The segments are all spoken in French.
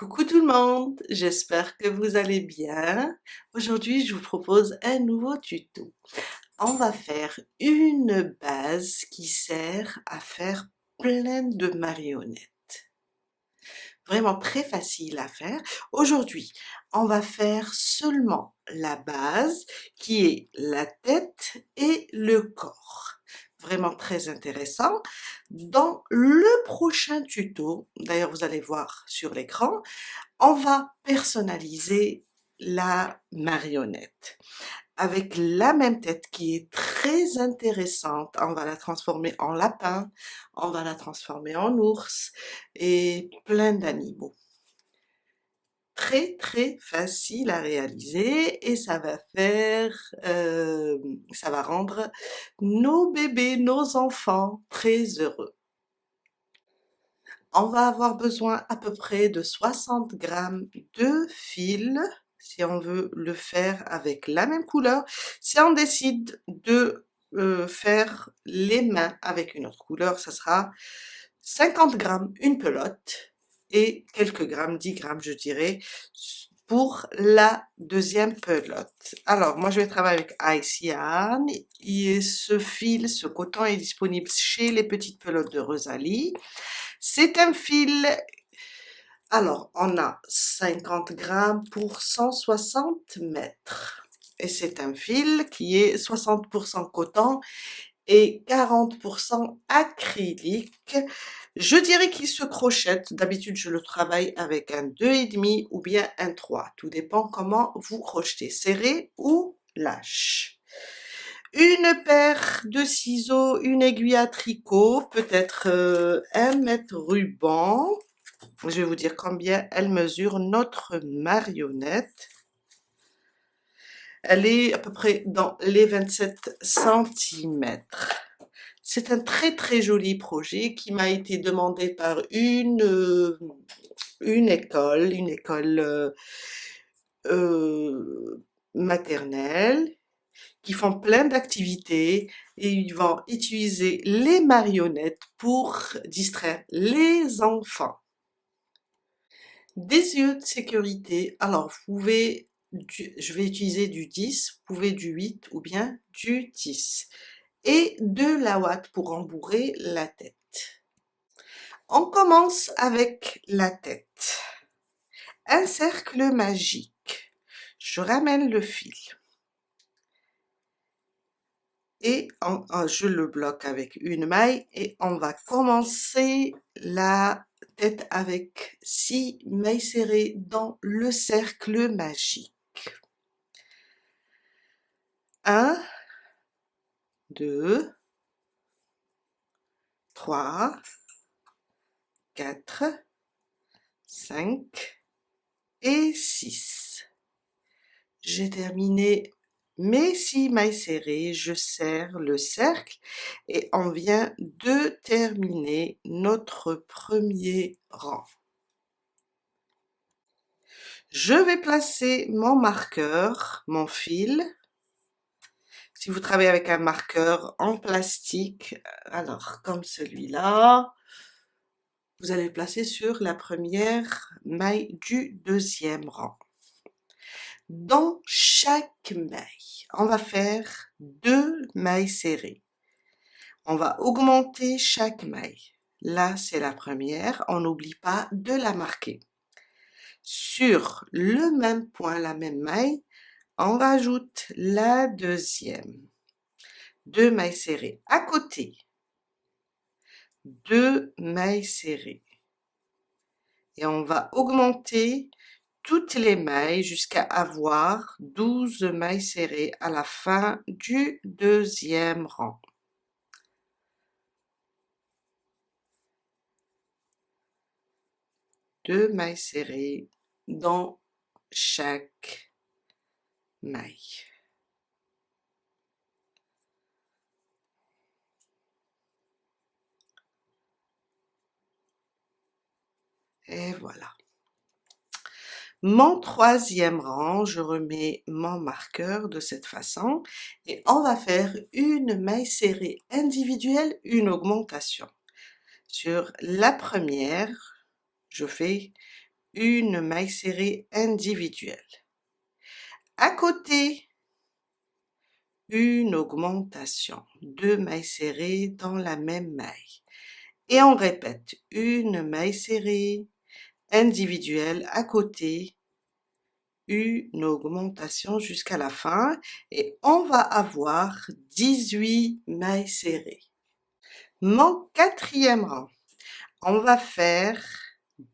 Coucou tout le monde, j'espère que vous allez bien. Aujourd'hui, je vous propose un nouveau tuto. On va faire une base qui sert à faire plein de marionnettes. Vraiment très facile à faire. Aujourd'hui, on va faire seulement la base qui est la tête et le corps. Vraiment très intéressant. Dans le prochain tuto, d'ailleurs vous allez voir sur l'écran, on va personnaliser la marionnette avec la même tête qui est très intéressante. On va la transformer en lapin, on va la transformer en ours et plein d'animaux. Très très facile à réaliser et ça va rendre nos bébés, nos enfants très heureux. On va avoir besoin à peu près de 60 grammes de fil si on veut le faire avec la même couleur. Si on décide de faire les mains avec une autre couleur, ça sera 50 grammes une pelote et quelques grammes, 10 grammes je dirais, pour la deuxième pelote. Alors, moi je vais travailler avec Ice Yarn et ce fil, ce coton est disponible chez les petites pelotes de Rosalie. C'est un fil, alors on a 50 grammes pour 160 mètres. Et c'est un fil qui est 60% coton et 40% acrylique. Je dirais qu'il se crochette. D'habitude, je le travaille avec un 2,5 ou bien un 3. Tout dépend comment vous crochetez, serré ou lâche. Une paire de ciseaux, une aiguille à tricot, peut-être 1 mètre ruban. Je vais vous dire combien elle mesure notre marionnette. Elle est à peu près dans les 27 centimètres. C'est un très très joli projet qui m'a été demandé par une école maternelle qui font plein d'activités et ils vont utiliser les marionnettes pour distraire les enfants. Des yeux de sécurité, alors vous pouvez, je vais utiliser du 10, vous pouvez du 8 ou bien du 10. Et de la ouate pour rembourrer la tête. On commence avec la tête. Un cercle magique. Je ramène le fil. Et je le bloque avec une maille et on va commencer la tête avec 6 mailles serrées dans le cercle magique. 1, 2, 3, 4, 5 et 6. J'ai terminé mes 6 mailles serrées, je serre le cercle et on vient de terminer notre premier rang. Je vais placer mon marqueur, mon fil. Si vous travaillez avec un marqueur en plastique, alors comme celui-là, vous allez le placer sur la première maille du deuxième rang. Dans chaque maille, on va faire 2 mailles serrées. On va augmenter chaque maille. Là, c'est la première, on n'oublie pas de la marquer. Sur le même point, la même maille, on rajoute la deuxième. 2 mailles serrées. À côté, 2 mailles serrées. Et on va augmenter toutes les mailles jusqu'à avoir 12 mailles serrées à la fin du deuxième rang. Deux mailles serrées dans chaque maille. Et voilà. Mon troisième rang, je remets mon marqueur de cette façon et on va faire une maille serrée individuelle, une augmentation. Sur la première, je fais une maille serrée individuelle. À côté, une augmentation, 2 mailles serrées dans la même maille. Et on répète, une maille serrée individuelle à côté, une augmentation jusqu'à la fin et on va avoir 18 mailles serrées. Mon quatrième rang, on va faire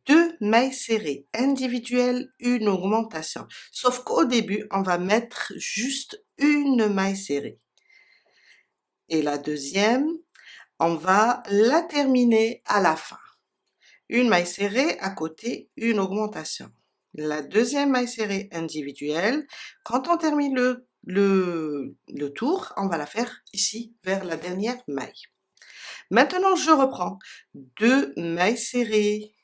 2 mailles serrées individuelles, une augmentation. Sauf qu'au début, on va mettre juste une maille serrée. Et la deuxième, on va la terminer à la fin. Une maille serrée à côté, une augmentation. La deuxième maille serrée individuelle, quand on termine le tour, on va la faire ici, vers la dernière maille. Maintenant, je reprends 2 mailles serrées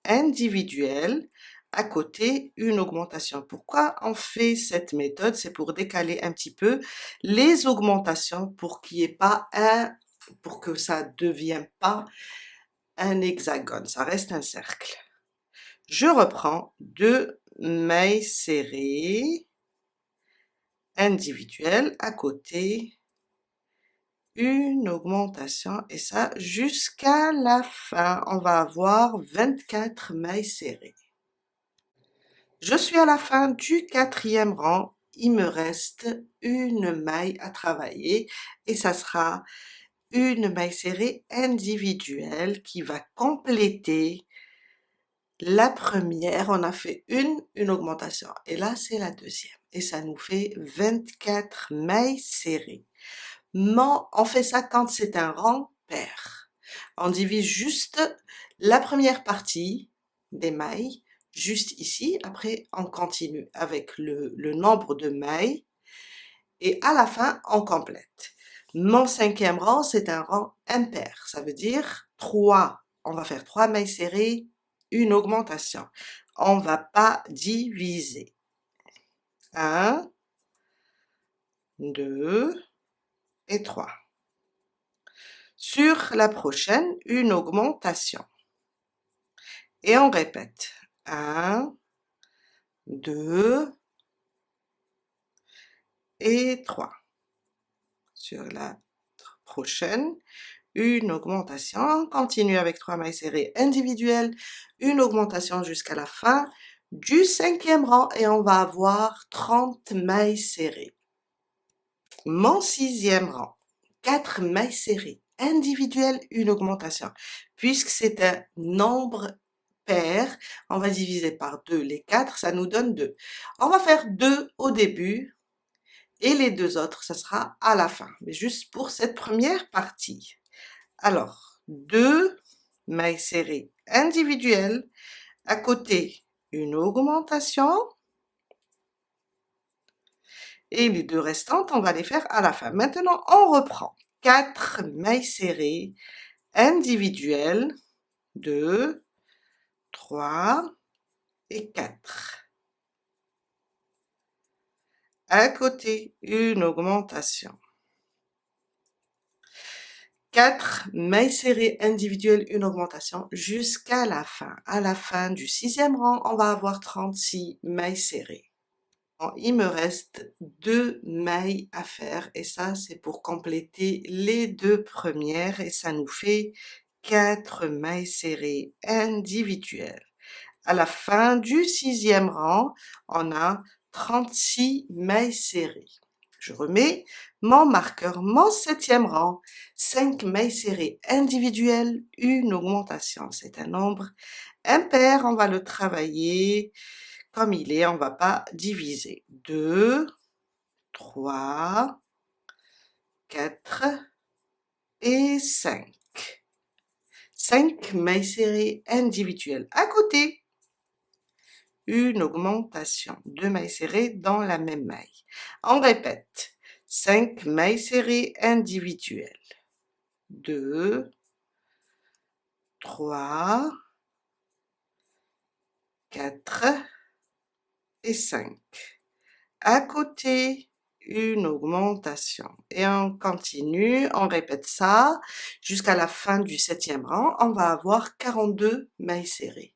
individuelles, à côté, une augmentation. Pourquoi on fait cette méthode? C'est pour décaler un petit peu les augmentations pour qu'il n'y ait pas pour que ça ne devienne pas un hexagone, ça reste un cercle. Je reprends 2 mailles serrées individuelles à côté, une augmentation et ça jusqu'à la fin. On va avoir 24 mailles serrées. Je suis à la fin du quatrième rang. Il me reste une maille à travailler et ça sera une maille serrée individuelle qui va compléter la première. On a fait une augmentation et là c'est la deuxième et ça nous fait 24 mailles serrées. On fait ça quand c'est un rang pair. On divise juste la première partie des mailles, juste ici. Après, on continue avec le nombre de mailles et à la fin, on complète. Mon cinquième rang, c'est un rang impair. Ça veut dire 3. On va faire 3 mailles serrées, une augmentation. On va pas diviser. 1, 2 et 3. Sur la prochaine, une augmentation. Et on répète. 1, 2 et 3. Sur la prochaine, une augmentation. On continue avec 3 mailles serrées individuelles, une augmentation jusqu'à la fin du cinquième rang et on va avoir 30 mailles serrées. Mon sixième rang, 4 mailles serrées individuelles, une augmentation. Puisque c'est un nombre pair, on va diviser par 2 les 4, ça nous donne 2. On va faire 2 au début et les 2 autres, ça sera à la fin, mais juste pour cette première partie. Alors, 2 mailles serrées individuelles, à côté une augmentation, et les 2 restantes, on va les faire à la fin. Maintenant, on reprend 4 mailles serrées individuelles, 2, 3 et 4. À côté, une augmentation. 4 mailles serrées individuelles, une augmentation jusqu'à la fin. À la fin du sixième rang, on va avoir 36 mailles serrées. Il me reste 2 mailles à faire et ça c'est pour compléter les 2 premières et ça nous fait 4 mailles serrées individuelles. À la fin du sixième rang, on a 36 mailles serrées. Je remets mon marqueur, mon septième rang, 5 mailles serrées individuelles, une augmentation. C'est un nombre impair, on va le travailler comme il est, on va pas diviser. 2, 3, 4 et 5. 5 mailles serrées individuelles. À côté, une augmentation. 2 mailles serrées dans la même maille. On répète. 5 mailles serrées individuelles. 2, 3, 4 et 5. À côté, une augmentation. Et on continue, on répète ça jusqu'à la fin du septième rang. On va avoir 42 mailles serrées.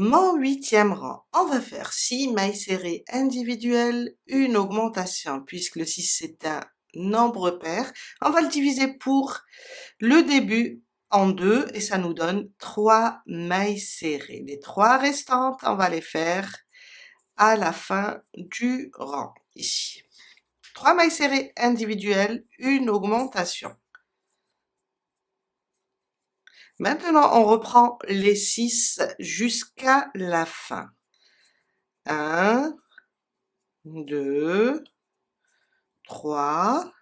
Mon 8e rang, on va faire 6 mailles serrées individuelles, une augmentation, puisque le 6 c'est un nombre pair. On va le diviser pour le début en 2 et ça nous donne 3 mailles serrées. Les 3 restantes, on va les faire à la fin du rang, ici. 3 mailles serrées individuelles, une augmentation. Maintenant, on reprend les 6 jusqu'à la fin. 1, 2, 3,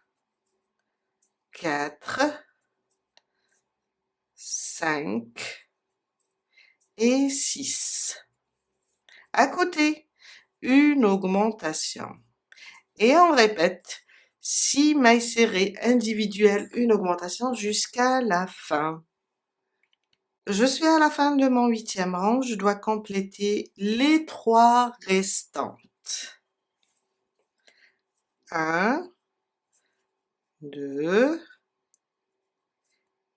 4, 5 et 6. À côté, une augmentation. Et on répète 6 mailles serrées individuelles, une augmentation jusqu'à la fin. Je suis à la fin de mon 8e rang, je dois compléter les 3 restantes. 1, 2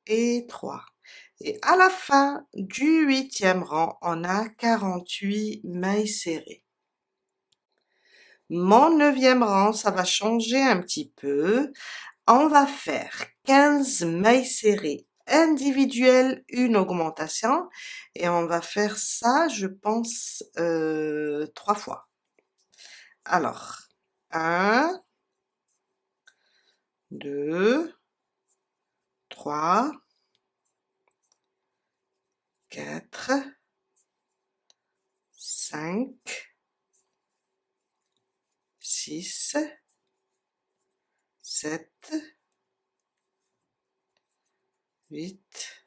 et 3. Et à la fin du 8e rang, on a 48 mailles serrées. Mon 9e rang, ça va changer un petit peu. On va faire 15 mailles serrées individuelles, une augmentation. Et on va faire ça, je pense, 3 fois. Alors, 1, 2, 3, 4, 5, 6, 7, 8,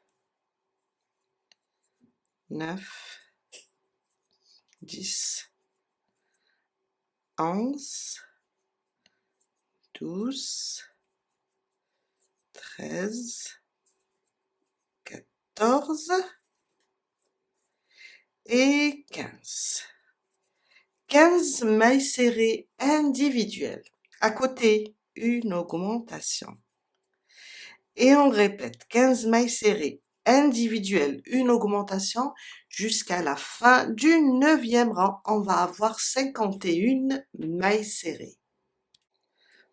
9, 10, 11, 12, 13, 14 et 15. 15 mailles serrées individuelles. À côté, une augmentation. Et on répète 15 mailles serrées individuelles, une augmentation jusqu'à la fin du 9e rang. On va avoir 51 mailles serrées.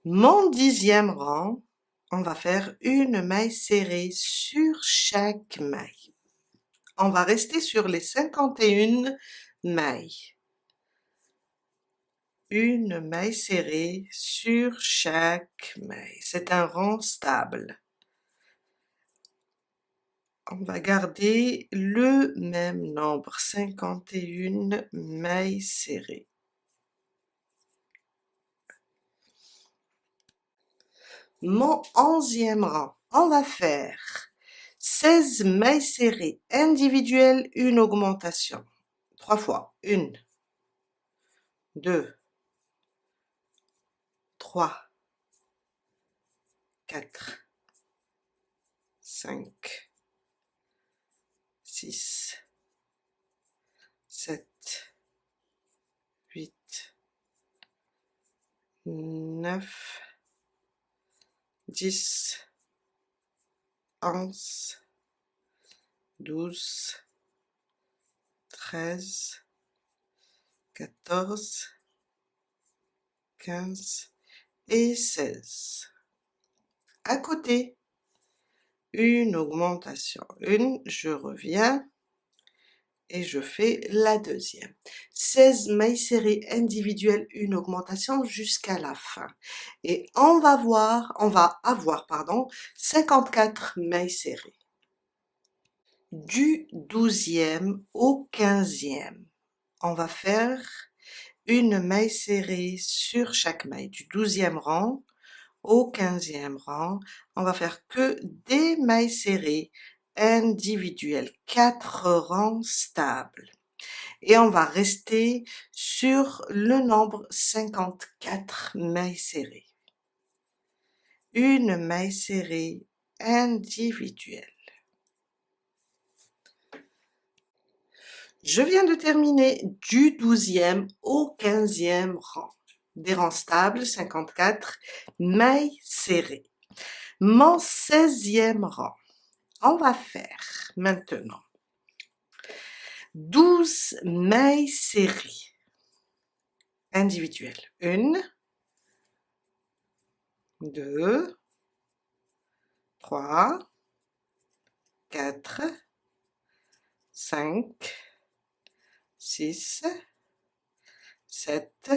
Mon 10e rang, on va faire une maille serrée sur chaque maille. On va rester sur les 51 mailles. Une maille serrée sur chaque maille. C'est un rang stable. On va garder le même nombre, 51 mailles serrées. Mon 11e rang, on va faire 16 mailles serrées individuelles, une augmentation. 3 fois. 1, 2, 3, 4, 5, 6, 7, 8, 9, 10, 11, 12, 13, 14, 15 et 16. À côté, une augmentation. Je reviens et je fais la deuxième. 16 mailles serrées individuelles, une augmentation jusqu'à la fin. Et on va avoir, 54 mailles serrées. Du 12e au 15e, on va faire une maille serrée sur chaque maille. Du 12e rang au 15e rang, on va faire que des mailles serrées individuelles, 4 rangs stables. Et on va rester sur le nombre 54 mailles serrées. Une maille serrée individuelle. Je viens de terminer du 12e au 15e rang. Des rangs stables, 54 mailles serrées. Mon 16e rang, on va faire maintenant 12 mailles serrées individuelles. 1, 2, 3, 4, 5, 6, 7,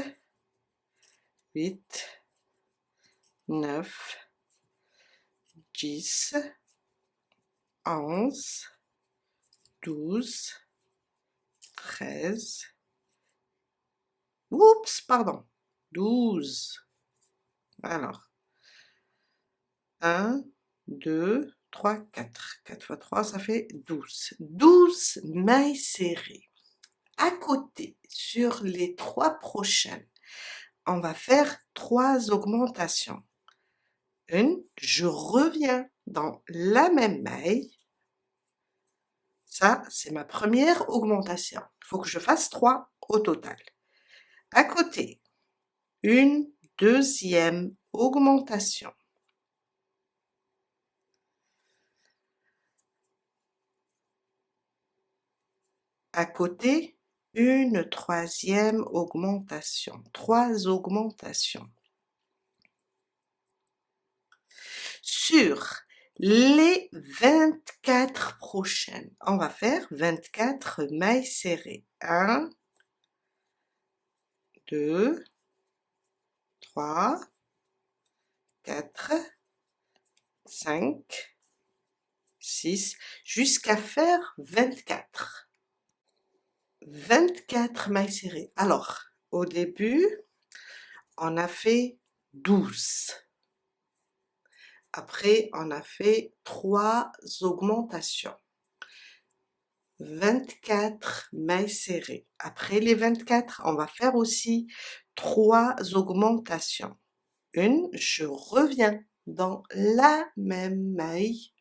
8, 9, 10, 11, 12, 13, oups, pardon, 12. Alors, 1, 2, 3, 4. 4 fois 3, ça fait 12. 12 mailles serrées. À côté, sur les 3 prochaines, on va faire 3 augmentations. Une, je reviens dans la même maille. Ça, c'est ma première augmentation. Il faut que je fasse 3 au total. À côté, une deuxième augmentation. À côté, une troisième augmentation. 3 augmentations. Sur les 24 prochaines, on va faire 24 mailles serrées. 1, 2, 3, 4, 5, 6, jusqu'à faire 24. 24 mailles serrées. Alors, au début, on a fait 12. Après, on a fait 3 augmentations. 24 mailles serrées. Après les 24, on va faire aussi 3 augmentations. Une, je reviens dans la même maille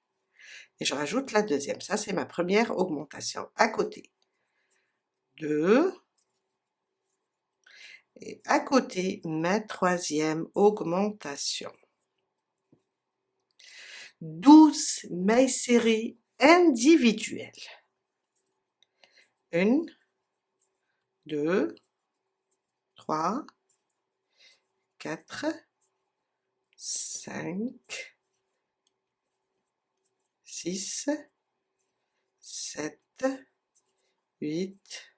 et je rajoute la deuxième. Ça, c'est ma première augmentation. À côté, 2. Et à côté, ma troisième augmentation. 12 mailles serrées individuelles. 1, 2, 3, 4, 5, 6, 7, 8,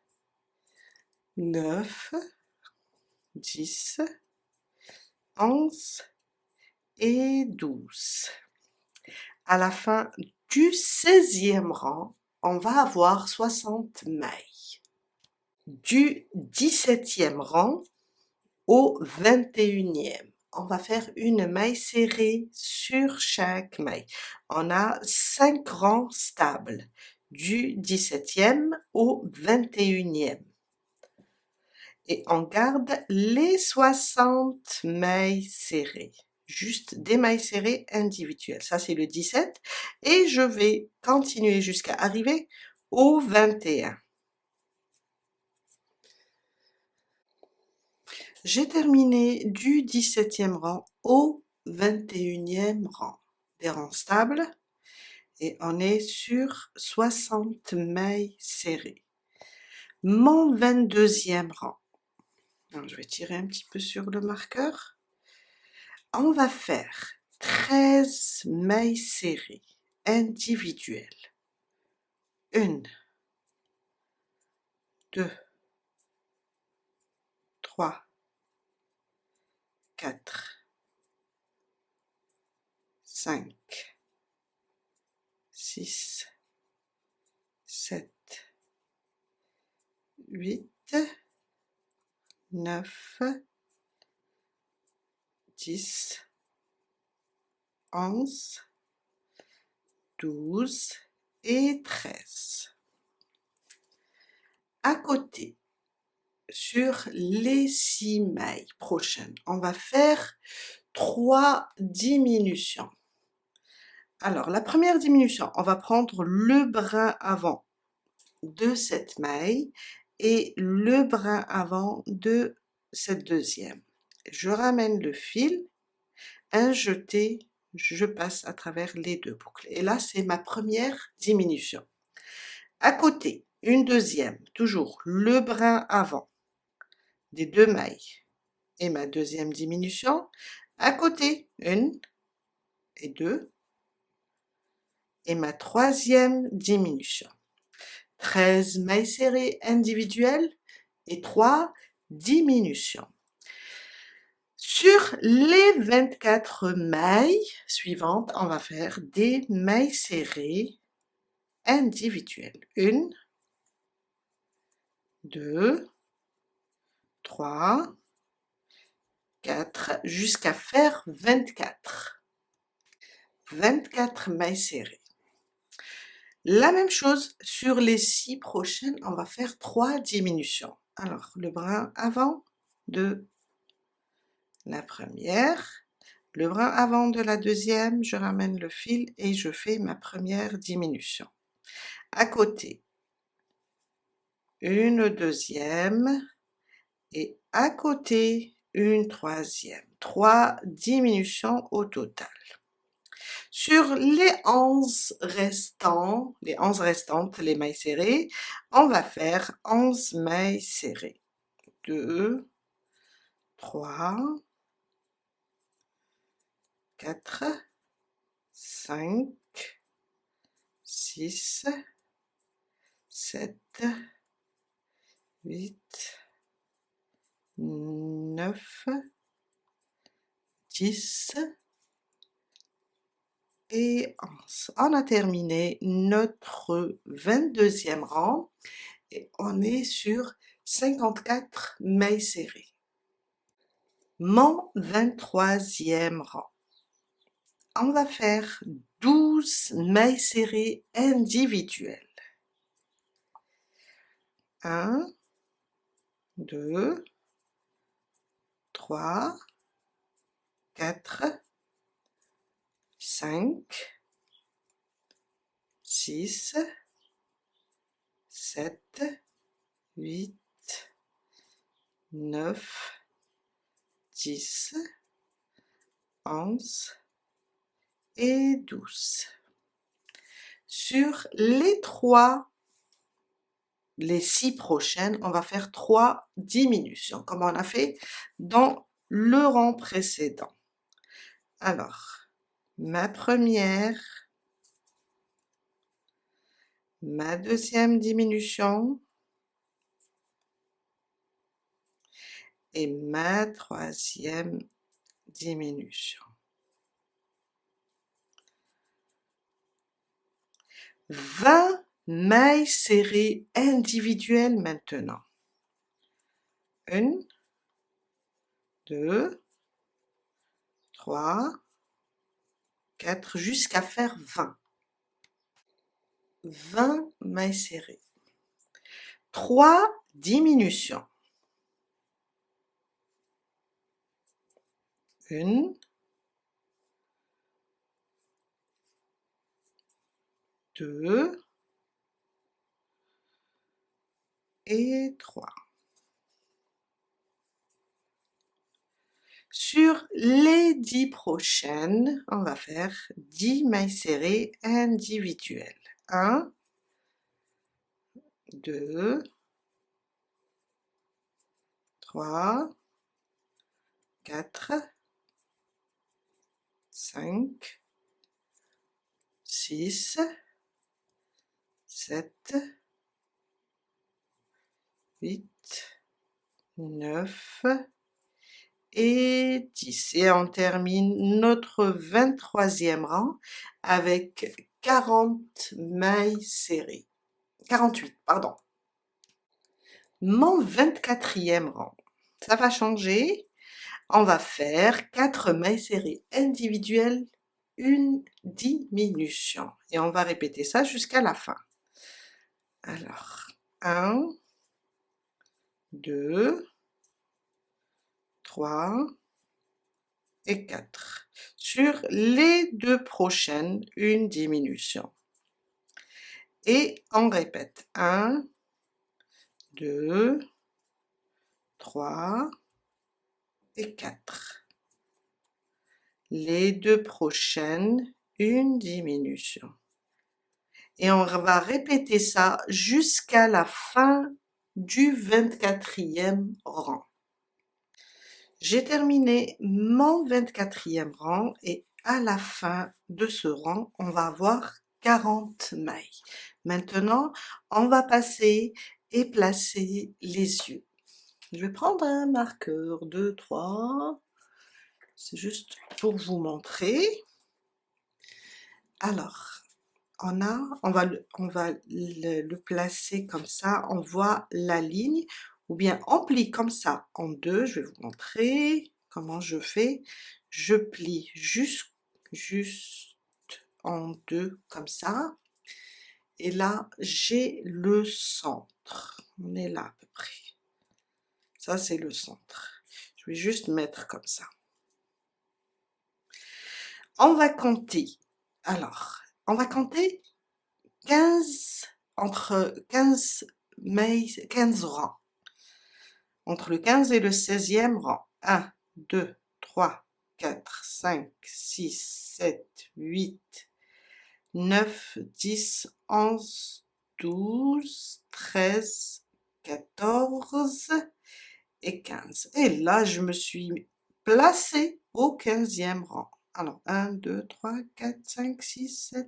9, 10, 11 et 12. À la fin du 16e rang, on va avoir 60 mailles. Du 17e rang au 21e, on va faire une maille serrée sur chaque maille. On a 5 rangs stables, du 17e au 21e. Et on garde les 60 mailles serrées. Juste des mailles serrées individuelles. Ça, c'est le 17. Et je vais continuer jusqu'à arriver au 21. J'ai terminé du 17e rang au 21e rang. Des rangs stables. Et on est sur 60 mailles serrées. Mon 22e rang. Alors, je vais tirer un petit peu sur le marqueur. On va faire 13 mailles serrées individuelles. 1, 2, 3, 4, 5, 6, 7, 8, 9, 10, 11, 12 et 13. À côté, sur les 6 mailles prochaines, on va faire 3 diminutions. Alors, la première diminution, on va prendre le brin avant de cette maille et le brin avant de cette deuxième. Je ramène le fil, un jeté, je passe à travers les 2 boucles. Et là, c'est ma première diminution. À côté, une deuxième, toujours le brin avant des 2 mailles et ma deuxième diminution, à côté, 1 et 2 et ma troisième diminution. 13 mailles serrées individuelles et 3 diminutions. Sur les 24 mailles suivantes, on va faire des mailles serrées individuelles. 1, 2, 3, 4, jusqu'à faire 24. 24 mailles serrées. La même chose sur les 6 prochaines, on va faire 3 diminutions. Alors, le brin avant de la première, le brin avant de la deuxième, je ramène le fil et je fais ma première diminution. À côté, une deuxième et à côté, une troisième. 3 diminutions au total. Sur les 11 restants, les 11 restantes, les mailles serrées, on va faire 11 mailles serrées. 2, 3, 4, 5, 6, 7, 8, 9, 10 et 11. On a terminé notre 22e rang et on est sur 54 mailles serrées. Mon 23e rang. On va faire 12 mailles serrées individuelles. 1, 2, 3, 4, 5, 6, 7, 8, 9, 10, 11 et 12. Sur les 6 prochaines, on va faire 3 diminutions, comme on a fait dans le rang précédent. Alors, ma première, ma deuxième diminution et ma troisième diminution. 20 mailles serrées individuelles maintenant. 1, 2, 3, 4, jusqu'à faire 20. 20 mailles serrées. 3 diminutions. 1, 2 et 3. Sur les 10 prochaines, on va faire 10 mailles serrées individuelles. 1, 2, 3, 4, 5, 6, 7, 8, 9 et 10. Et on termine notre 23e rang avec 40 mailles serrées. 48, pardon. Mon 24e rang, ça va changer. On va faire 4 mailles serrées individuelles, une diminution. Et on va répéter ça jusqu'à la fin. Alors, 1, 2, 3 et 4. Sur les 2 prochaines, une diminution. Et on répète 1, 2, 3 et 4. Les 2 prochaines, une diminution. Et on va répéter ça jusqu'à la fin du 24e rang. J'ai terminé mon 24e rang et à la fin de ce rang, on va avoir 40 mailles. Maintenant, on va passer et placer les yeux. Je vais prendre un marqueur, 2, 3. C'est juste pour vous montrer. Alors, on va le placer comme ça, on voit la ligne, ou bien on plie comme ça en deux. Je vais vous montrer comment je fais. Je plie juste en deux comme ça, et là j'ai le centre. On est là à peu près. Ça c'est le centre. Je vais juste mettre comme ça. On va compter. Alors, on va compter 15, entre 15 mailles, 15 rangs. Entre le 15 et le 16e rang. 1, 2, 3, 4, 5, 6, 7, 8, 9, 10, 11, 12, 13, 14 et 15. Et là, je me suis placée au 15e rang. Alors, 1, 2, 3, 4, 5, 6, 7,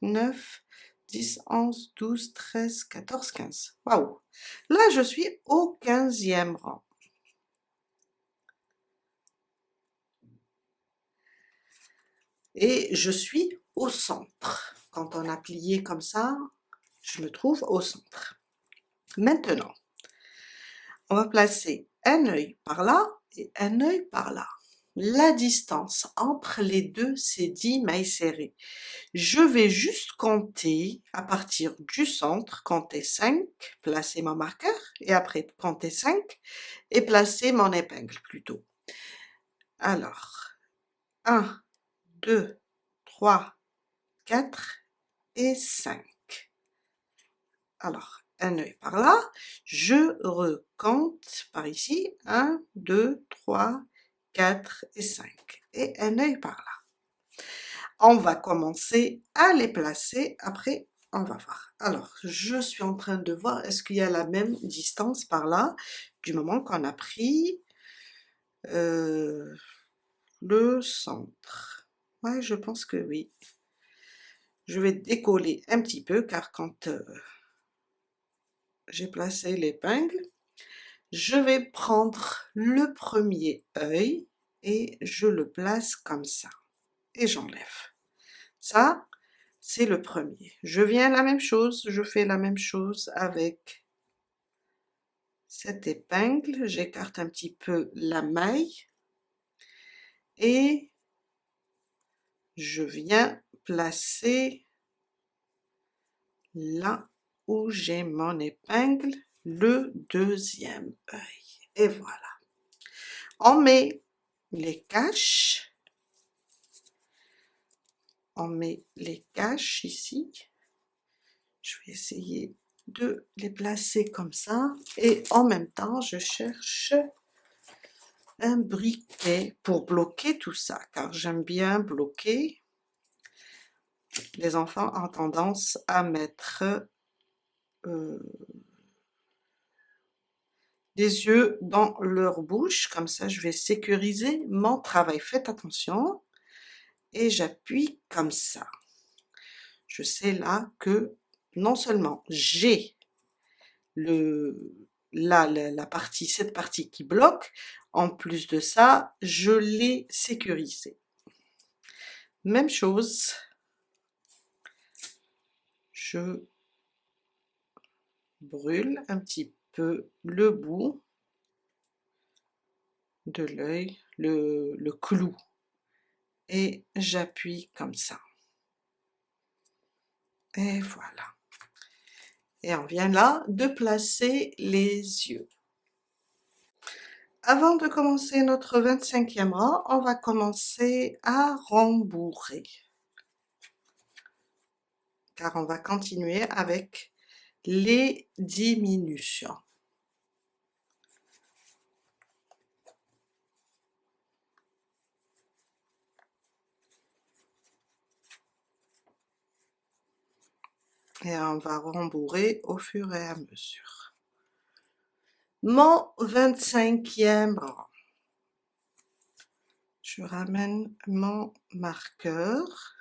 9, 10, 11, 12, 13, 14, 15. Waouh! Là, je suis au 15e rang. Et je suis au centre. Quand on a plié comme ça, je me trouve au centre. Maintenant, on va placer un œil par là et un œil par là. La distance entre les deux, c'est 10 mailles serrées. Je vais juste compter à partir du centre, compter 5, placer mon marqueur, et après compter 5 et placer mon épingle plutôt. Alors, 1, 2, 3, 4 et 5. Alors, un œil par là, je recompte par ici, 1, 2, 3, 4 et 5. Et un œil par là. On va commencer à les placer, après on va voir. Alors, je suis en train de voir, est-ce qu'il y a la même distance par là, du moment qu'on a pris le centre. Ouais, je pense que oui. Je vais décoller un petit peu, car quand j'ai placé l'épingle, je vais prendre le premier œil et je le place comme ça. Et j'enlève. Ça, c'est le premier. Je viens la même chose, je fais la même chose avec cette épingle. J'écarte un petit peu la maille et je viens placer là où j'ai mon épingle le deuxième œil. Et voilà. On met les caches. On met les caches ici. Je vais essayer de les placer comme ça. Et en même temps, je cherche un briquet pour bloquer tout ça, car j'aime bien bloquer. Les enfants ont tendance à mettre des yeux dans leur bouche, comme ça je vais sécuriser mon travail. Faites attention, et j'appuie comme ça. Je sais là que non seulement j'ai la partie, cette partie qui bloque, en plus de ça, je l'ai sécurisé. Même chose, je brûle un petit peu le bout de l'œil, le clou, et j'appuie comme ça. Et voilà. Et on vient là de placer les yeux. Avant de commencer notre 25e rang, on va commencer à rembourrer. Car on va continuer avec les diminutions. et on va rembourrer au fur et à mesure. Mon 25e rang. Je ramène mon marqueur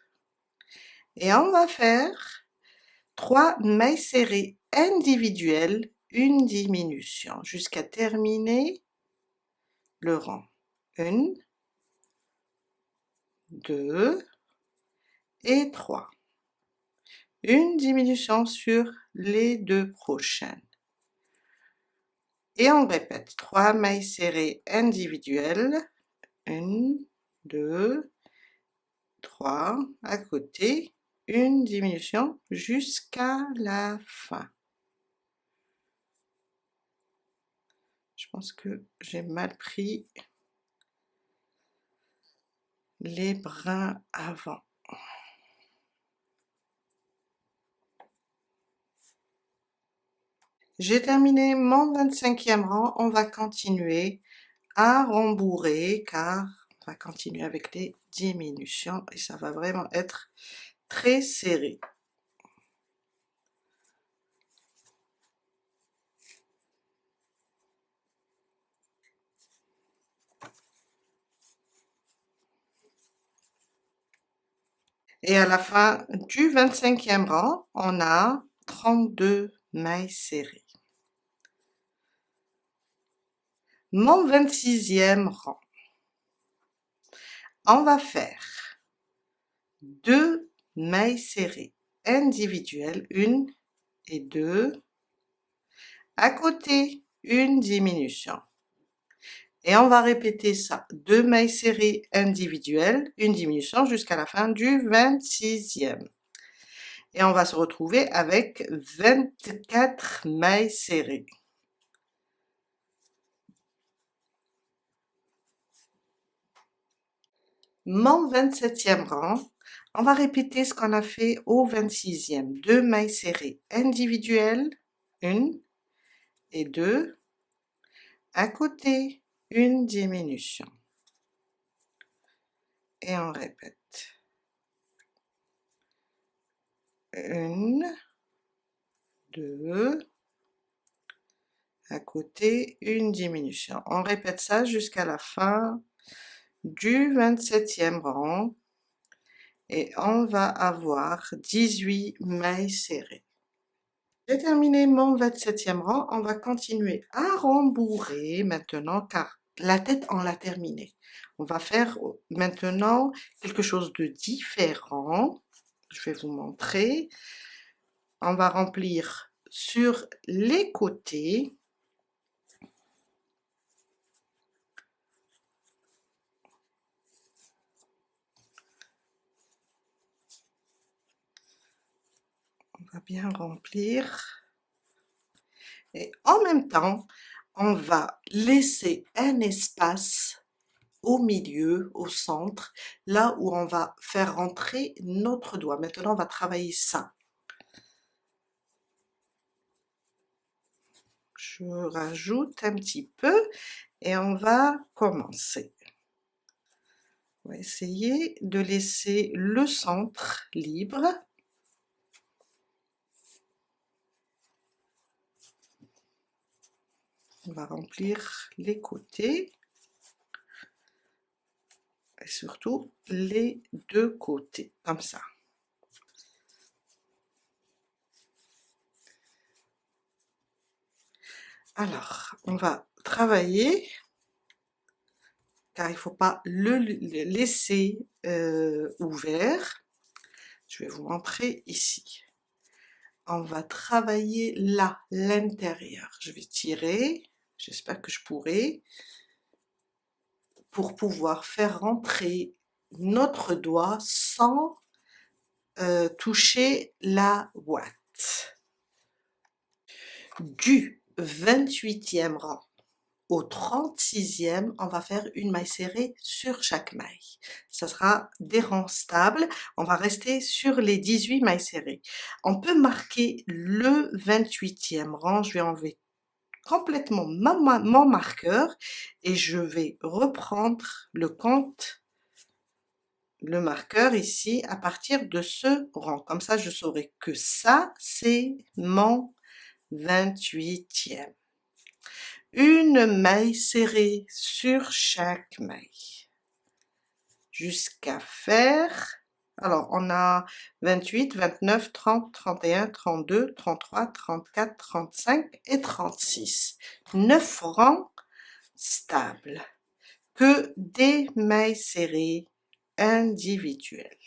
et on va faire 3 mailles serrées individuelles, une diminution jusqu'à terminer le rang. 1, 2 et 3. Une diminution sur les 2 prochaines. Et on répète 3 mailles serrées individuelles, 1, 2, 3, à côté, une diminution jusqu'à la fin. Je pense que j'ai mal pris les brins avant. J'ai terminé mon 25e rang, on va continuer à rembourrer car on va continuer avec les diminutions et ça va vraiment être très serré. Et à la fin du 25e rang, on a 32 mailles serrées. Mon 26e rang, on va faire 2 mailles serrées individuelles, 1 et 2, à côté, une diminution. Et on va répéter ça, 2 mailles serrées individuelles, une diminution jusqu'à la fin du 26e. Et on va se retrouver avec 24 mailles serrées. Mon 27e rang, on va répéter ce qu'on a fait au 26e. 2 mailles serrées individuelles, 1 et 2, à côté, une diminution. Et on répète. 1, 2, à côté, une diminution. On répète ça jusqu'à la fin du 27e rang et on va avoir 18 mailles serrées. J'ai terminé mon 27e rang, on va continuer à rembourrer maintenant car la tête on l'a terminée. On va faire maintenant quelque chose de différent. Je vais vous montrer. On va remplir sur les côtés. On va bien remplir. Et en même temps, on va laisser un espace au milieu, au centre, là où on va faire rentrer notre doigt. Maintenant, on va travailler ça. Je rajoute un petit peu et on va commencer. On va essayer de laisser le centre libre. On va remplir les côtés et surtout les 2 côtés, comme ça. Alors, on va travailler car il ne faut pas le laisser ouvert. Je vais vous montrer ici. On va travailler là, l'intérieur. Je vais tirer, j'espère que je pourrai, pour pouvoir faire rentrer notre doigt sans toucher la boîte. Du 28e rang au 36e, on va faire une maille serrée sur chaque maille. Ça sera des rangs stables. On va rester sur les 18 mailles serrées. On peut marquer le 28e rang. Je vais enlever complètement mon marqueur et je vais reprendre le compte le marqueur ici à partir de ce rang. Comme ça, je saurai que ça, c'est mon 28e. Une maille serrée sur chaque maille. Jusqu'à faire... Alors, on a 28, 29, 30, 31, 32, 33, 34, 35 et 36. 9 rangs stables. Que des mailles serrées individuelles.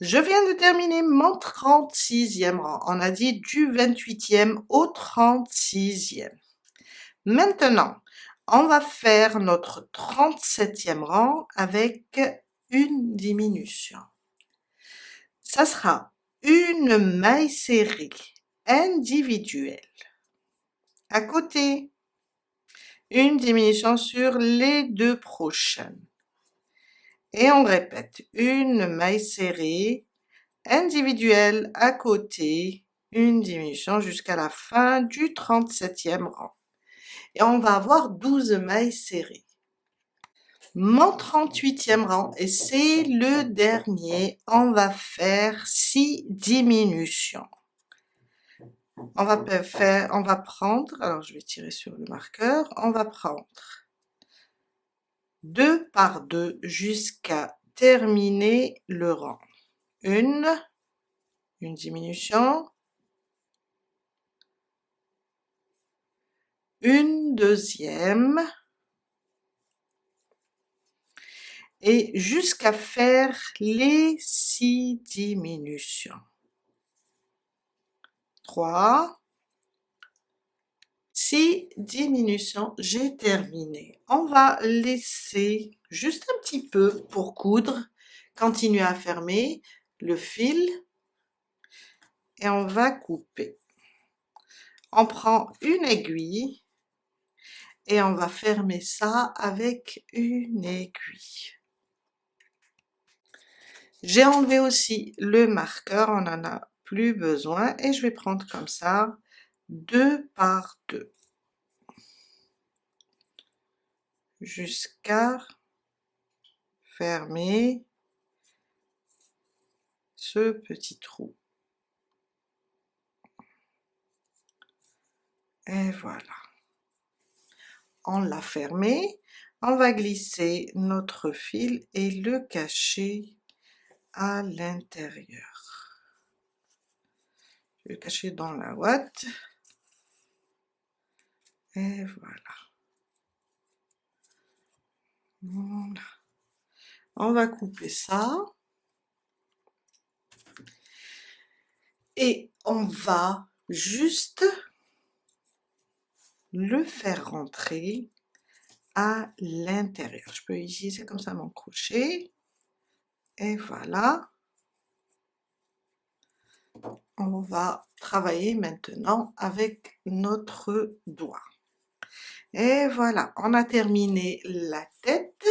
Je viens de terminer mon 36e rang. On a dit du 28e au 36e. Maintenant, on va faire notre 37e rang avec une diminution. Ça sera une maille serrée individuelle. À côté, une diminution sur les deux prochaines. Et on répète, une maille serrée individuelle à côté, une diminution jusqu'à la fin du 37e rang. Et on va avoir 12 mailles serrées. Mon 38e rang, et c'est le dernier, on va faire 6 diminutions. On va prendre, alors je vais tirer sur le marqueur, on va prendre 2 par 2 jusqu'à terminer le rang. Une diminution, une deuxième, et jusqu'à faire les 6 diminutions. 3, 6 diminutions, j'ai terminé. On va laisser juste un petit peu pour coudre, continuer à fermer le fil et on va couper. On prend une aiguille et on va fermer ça avec une aiguille. J'ai enlevé aussi le marqueur, on n'en a plus besoin et je vais prendre comme ça 2 par 2 jusqu'à fermer ce petit trou. Et voilà. On l'a fermé. On va glisser notre fil et le cacher à l'intérieur. Je vais le cacher dans la ouate. Et voilà. Voilà. On va couper ça. Et on va juste le faire rentrer à l'intérieur. Je peux utiliser comme ça mon crochet. Et voilà. On va travailler maintenant avec notre doigt. Et voilà, on a terminé la tête.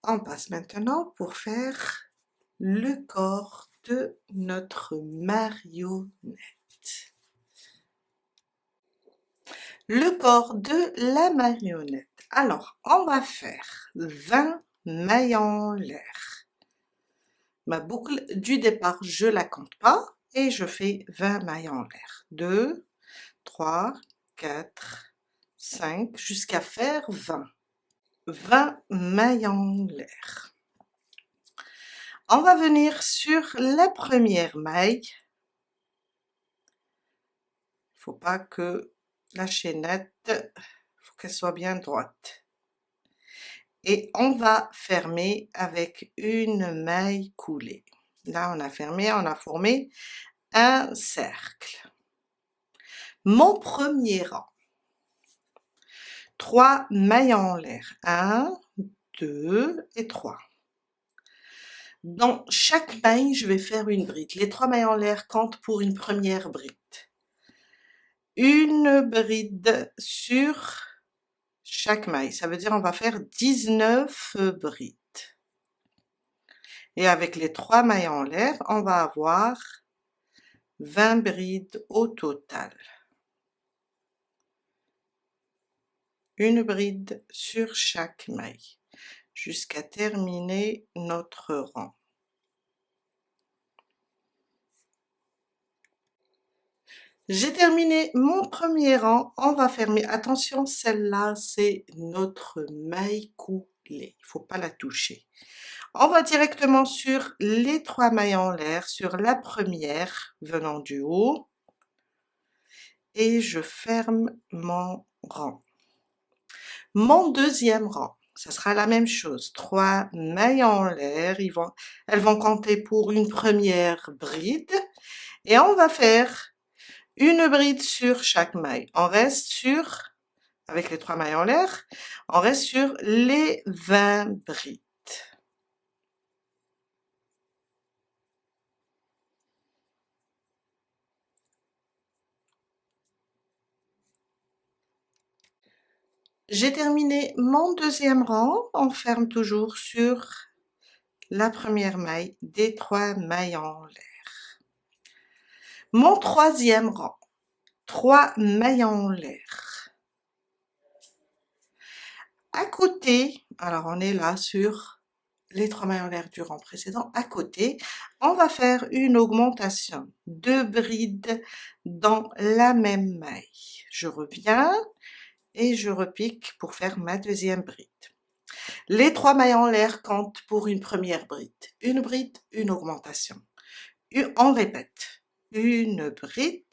On passe maintenant pour faire le corps de notre marionnette. Le corps de la marionnette. Alors, on va faire 20 mailles en l'air. Ma boucle du départ, je la compte pas et je fais 20 mailles en l'air. 2, 3, 4, 5, jusqu'à faire 20. 20 mailles en l'air. On va venir sur la première maille. Il ne faut pas que la chaînette, faut qu'elle soit bien droite. Et on va fermer avec une maille coulée. Là, on a fermé, on a formé un cercle. Mon premier rang. 3 mailles en l'air. 1, 2 et 3. Dans chaque maille, je vais faire une bride. Les 3 mailles en l'air comptent pour une première bride. Une bride sur chaque maille. Ça veut dire on va faire 19 brides. Et avec les 3 mailles en l'air, on va avoir 20 brides au total. une bride sur chaque maille jusqu'à terminer notre rang. J'ai terminé mon premier rang, on va fermer. Attention, celle-là, c'est notre maille coulée, il ne faut pas la toucher. On va directement sur les 3 mailles en l'air, sur la première venant du haut, et je ferme mon rang. Mon deuxième rang, ça sera la même chose, 3 mailles en l'air, elles vont compter pour une première bride, et on va faire une bride sur chaque maille. On reste sur, avec les 3 mailles en l'air, on reste sur les 20 brides. J'ai terminé mon deuxième rang, on ferme toujours sur la première maille des 3 mailles en l'air. Mon troisième rang, 3 mailles en l'air. À côté, alors on est là sur les 3 mailles en l'air du rang précédent, à côté, on va faire une augmentation, 2 brides dans la même maille. Je reviens et je repique pour faire ma deuxième bride. Les 3 mailles en l'air comptent pour une première bride, une augmentation. On répète, une bride,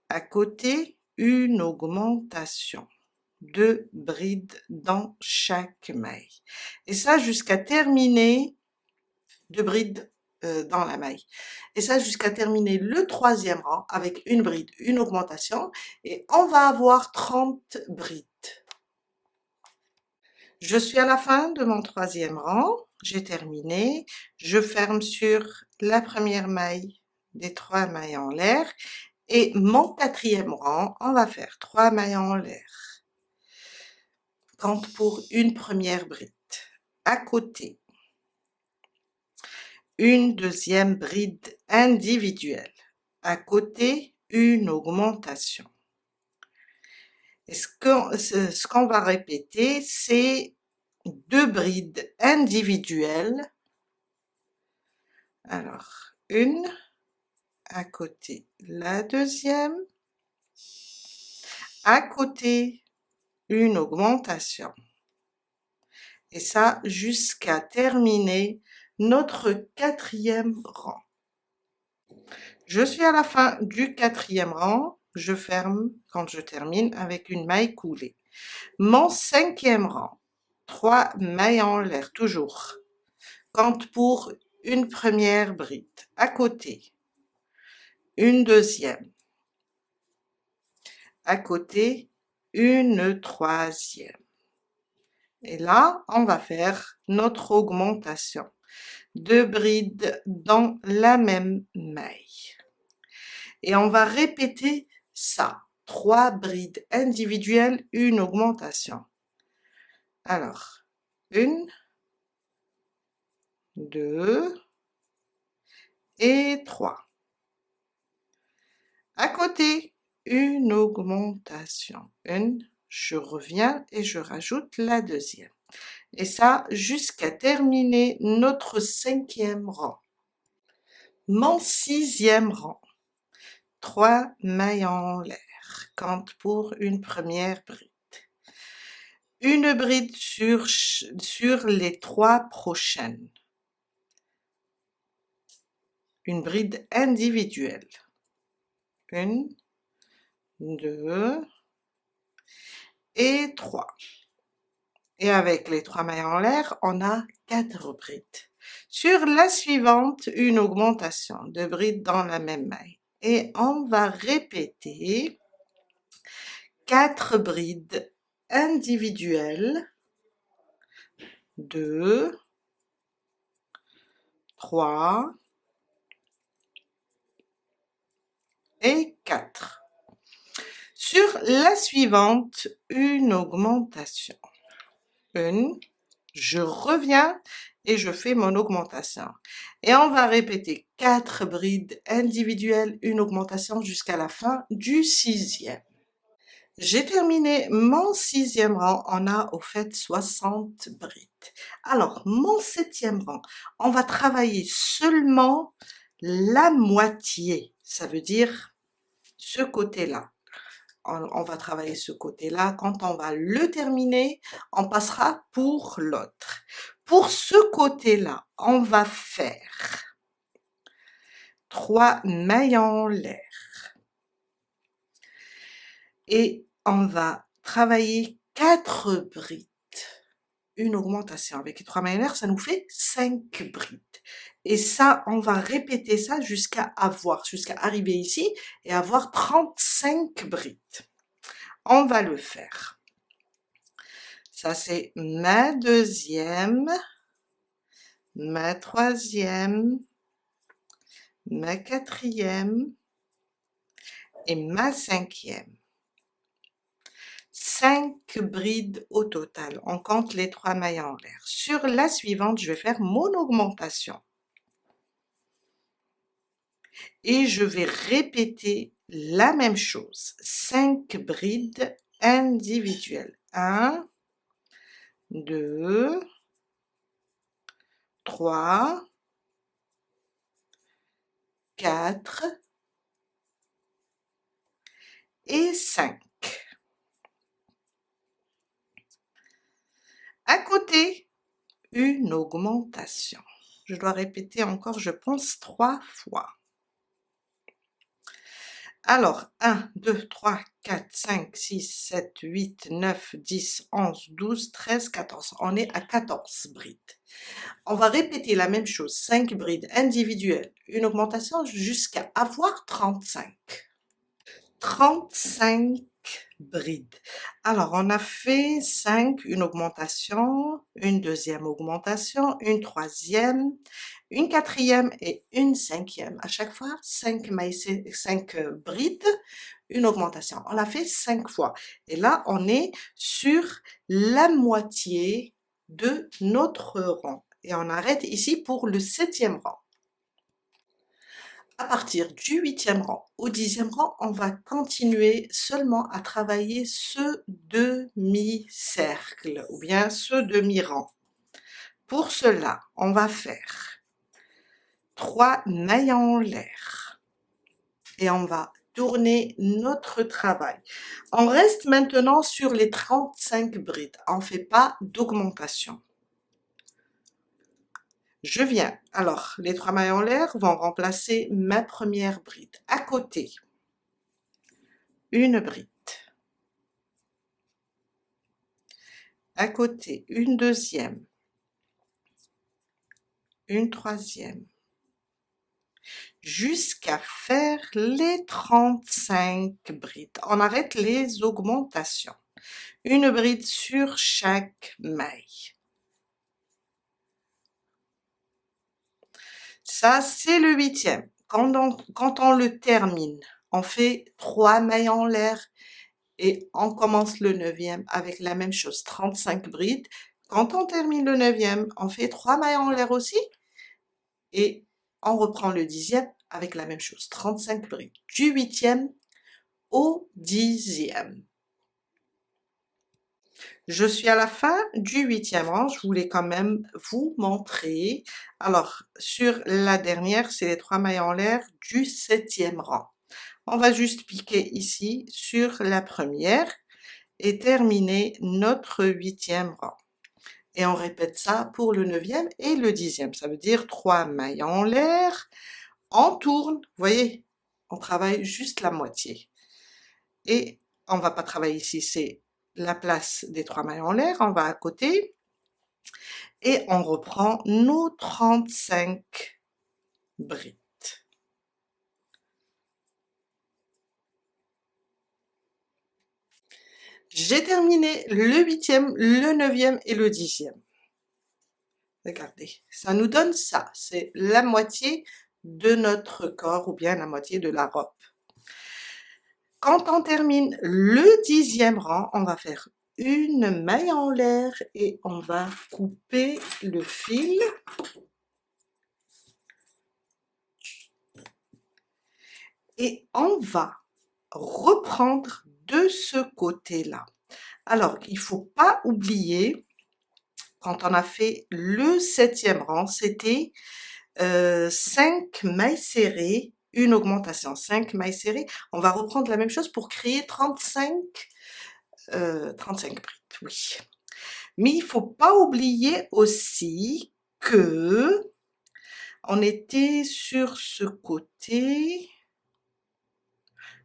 à côté, une augmentation. 2 brides dans chaque maille. Et ça jusqu'à terminer 2 brides dans la maille. Et ça jusqu'à terminer le troisième rang avec une bride, une augmentation. Et on va avoir 30 brides. Je suis à la fin de mon troisième rang. J'ai terminé. Je ferme sur la première maille des 3 mailles en l'air. Et mon quatrième rang, on va faire 3 mailles en l'air. Compte pour une première bride. À côté, une deuxième bride individuelle. À côté, une augmentation. Et ce qu'on va répéter, c'est 2 brides individuelles. Alors, une, à côté, la deuxième, à côté, une augmentation. Et ça, jusqu'à terminer notre quatrième rang. Je suis à la fin du quatrième rang. Je ferme quand je termine avec une maille coulée. Mon cinquième rang, 3 mailles en l'air, toujours. Compte pour une première bride. À côté, une deuxième. À côté, une troisième. Et là, on va faire notre augmentation. 2 brides dans la même maille. Et on va répéter ça. 3 brides individuelles, une augmentation. Alors, 1, 2 et 3. À côté, une augmentation. Une, je reviens et je rajoute la deuxième. Et ça, jusqu'à terminer notre cinquième rang. Mon sixième rang, 3 mailles en l'air, compte pour une première bride. Une bride sur les 3 prochaines. Une bride individuelle. 1, 2 et 3. Et avec les 3 mailles en l'air, on a 4 brides. Sur la suivante, une augmentation, 2 brides dans la même maille. Et on va répéter 4 brides individuelles, 2, 3 et 4. Sur la suivante, une augmentation. 1, je reviens et je fais mon augmentation. Et on va répéter 4 brides individuelles, une augmentation jusqu'à la fin du sixième. J'ai terminé mon 6e rang, on a au fait 60 brides. Alors, mon 7e rang, on va travailler seulement la moitié, ça veut dire ce côté-là. On va travailler ce côté-là. Quand on va le terminer, on passera pour l'autre. Pour ce côté-là, on va faire 3 mailles en l'air et on va travailler 4 brides. Une augmentation avec les 3 mailles en l'air, ça nous fait 5 brides. Et ça, on va répéter ça jusqu'à arriver ici et avoir 35 brides. On va le faire. Ça, c'est ma 2e, ma 3e, ma 4e et ma 5e. 5 brides au total. On compte les 3 mailles en l'air. Sur la suivante, je vais faire mon augmentation. Et je vais répéter la même chose. 5 brides individuelles. 1, 2, 3, 4 et 5. À côté, une augmentation. Je dois répéter encore, je pense, 3 fois. Alors, 1, 2, 3, 4, 5, 6, 7, 8, 9, 10, 11, 12, 13, 14. On est à 14 brides. On va répéter la même chose, 5 brides individuelles, une augmentation jusqu'à avoir 35. 35 brides. Alors, on a fait 5, une augmentation, une 2e augmentation, une 3e, une 4e et une 5e. À chaque fois, 5 brides, une augmentation. On l'a fait 5 fois. Et là, on est sur la moitié de notre rang. Et on arrête ici pour le 7e rang. À partir du 8e rang au 10e rang, on va continuer seulement à travailler ce demi-cercle ou bien ce demi-rang. Pour cela, on va faire 3 mailles en l'air et on va tourner notre travail. On reste maintenant sur les 35 brides, on ne fait pas d'augmentation. Je viens, alors les 3 mailles en l'air vont remplacer ma première bride. À côté, une bride. À côté, une 2e, une 3e, jusqu'à faire les 35 brides. On arrête les augmentations. Une bride sur chaque maille. Ça, c'est le 8e. Quand on le termine, on fait 3 mailles en l'air et on commence le 9e avec la même chose, 35 brides. Quand on termine le 9e, on fait 3 mailles en l'air aussi et on reprend le 10e avec la même chose, 35 brides, du 8e au 10e. Je suis à la fin du 8e rang, je voulais quand même vous montrer. Alors, sur la dernière, c'est les 3 mailles en l'air du 7e rang. On va juste piquer ici sur la première et terminer notre 8e rang. Et on répète ça pour le 9e et le 10e. Ça veut dire 3 mailles en l'air, on tourne, vous voyez, on travaille juste la moitié. Et on va pas travailler ici, c'est la place des 3 mailles en l'air, on va à côté et on reprend nos 35 brides. J'ai terminé le 8e, le 9e et le 10e. Regardez, ça nous donne ça, c'est la moitié de notre corps ou bien la moitié de la robe. Quand on termine le 10e rang, on va faire une maille en l'air et on va couper le fil. Et on va reprendre de ce côté-là. Alors, il faut pas oublier, quand on a fait le 7e rang, c'était 5 mailles serrées, une augmentation, 5 mailles serrées. On va reprendre la même chose pour créer 35 brides, oui. Mais il faut pas oublier aussi que on était sur ce côté.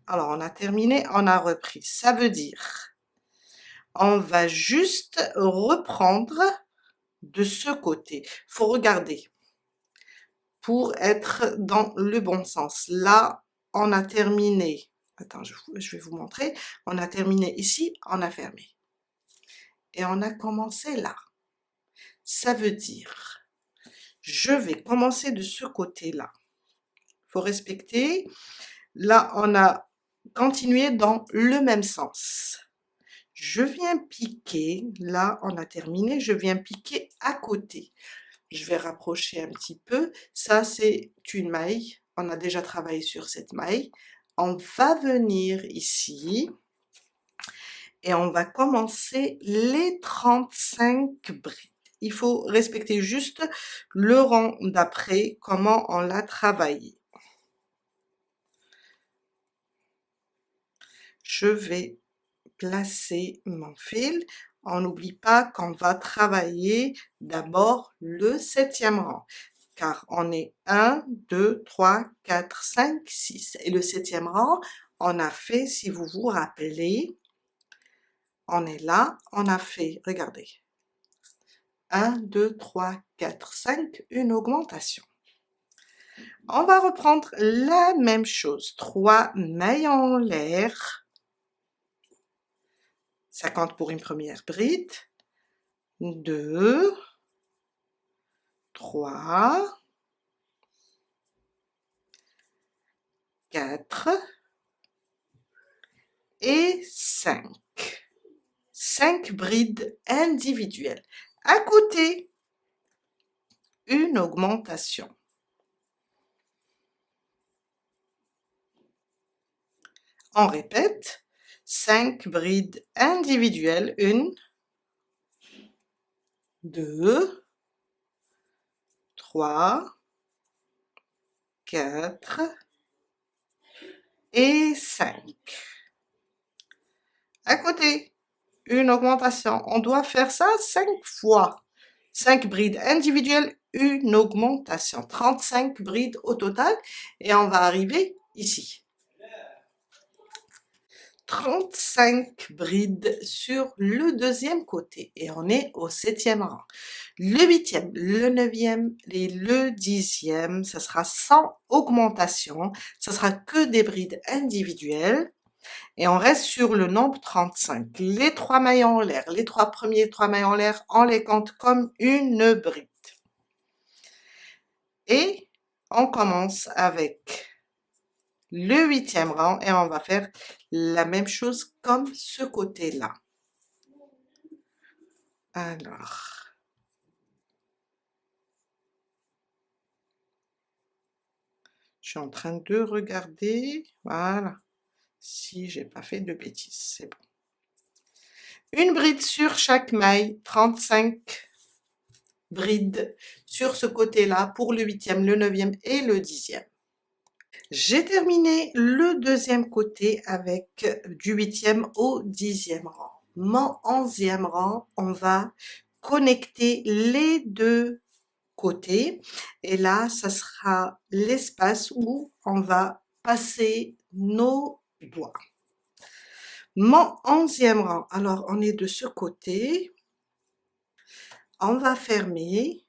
Alors, on a terminé, on a repris. Ça veut dire, on va juste reprendre de ce côté. Faut regarder pour être dans le bon sens. Là, on a terminé. Attends, je vais vous montrer. On a terminé ici, on a fermé. Et on a commencé là. Ça veut dire, je vais commencer de ce côté-là. Il faut respecter. Là, on a continué dans le même sens. Je viens piquer. Là, on a terminé. Je viens piquer à côté. Je vais rapprocher un petit peu. Ça, c'est une maille. On a déjà travaillé sur cette maille. On va venir ici et on va commencer les 35 brides. Il faut respecter juste le rang d'après, comment on l'a travaillé. Je vais placer mon fil. On n'oublie pas qu'on va travailler d'abord le 7e rang, car on est 1, 2, 3, 4, 5, 6. Et le 7e rang, on a fait, si vous vous rappelez, on est là, on a fait, regardez, 1, 2, 3, 4, 5, une augmentation. On va reprendre la même chose, 3 mailles en l'air, ça compte pour une première bride, 2, 3, 4 et 5. 5 brides individuelles. À côté, une augmentation. On répète, 5 brides individuelles, 1, 2, 3, 4 et 5. À côté, une augmentation. On doit faire ça 5 fois. 5 brides individuelles, une augmentation. 35 brides au total et on va arriver ici. 35 brides sur le deuxième côté et on est au 7e rang. Le 8e, le 9e et le 10e, ça sera sans augmentation, ça sera que des brides individuelles et on reste sur le nombre 35. Les 3 mailles en l'air, les 3 premiers 3 mailles en l'air, on les compte comme une bride. Et on commence avec le 8e rang et on va faire la même chose comme ce côté-là. Alors, je suis en train de regarder, voilà, si j'ai pas fait de bêtises, c'est bon. Une bride sur chaque maille, 35 brides sur ce côté-là pour le 8e, le 9e et le 10e. J'ai terminé le deuxième côté avec du 8e au 10e rang. Mon 11e rang, on va connecter les deux côtés et là, ça sera l'espace où on va passer nos doigts. Mon 11e rang, alors on est de ce côté, on va fermer,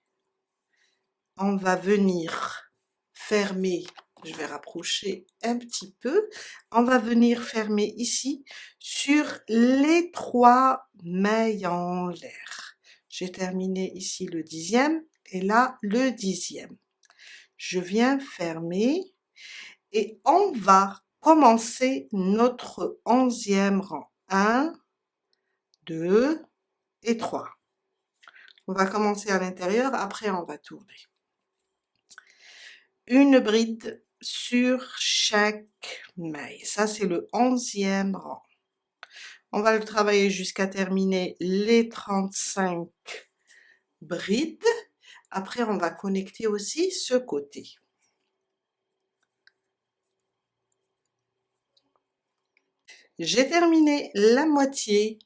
on va venir fermer. Je vais rapprocher un petit peu. On va venir fermer ici sur les 3 mailles en l'air. J'ai terminé ici le 10e et là le 10e. Je viens fermer et on va commencer notre 11e rang. 1, 2 et 3. On va commencer à l'intérieur, après on va tourner. Une bride sur chaque maille. Ça, c'est le 11e rang. On va le travailler jusqu'à terminer les 35 brides. Après, on va connecter aussi ce côté. J'ai terminé la moitié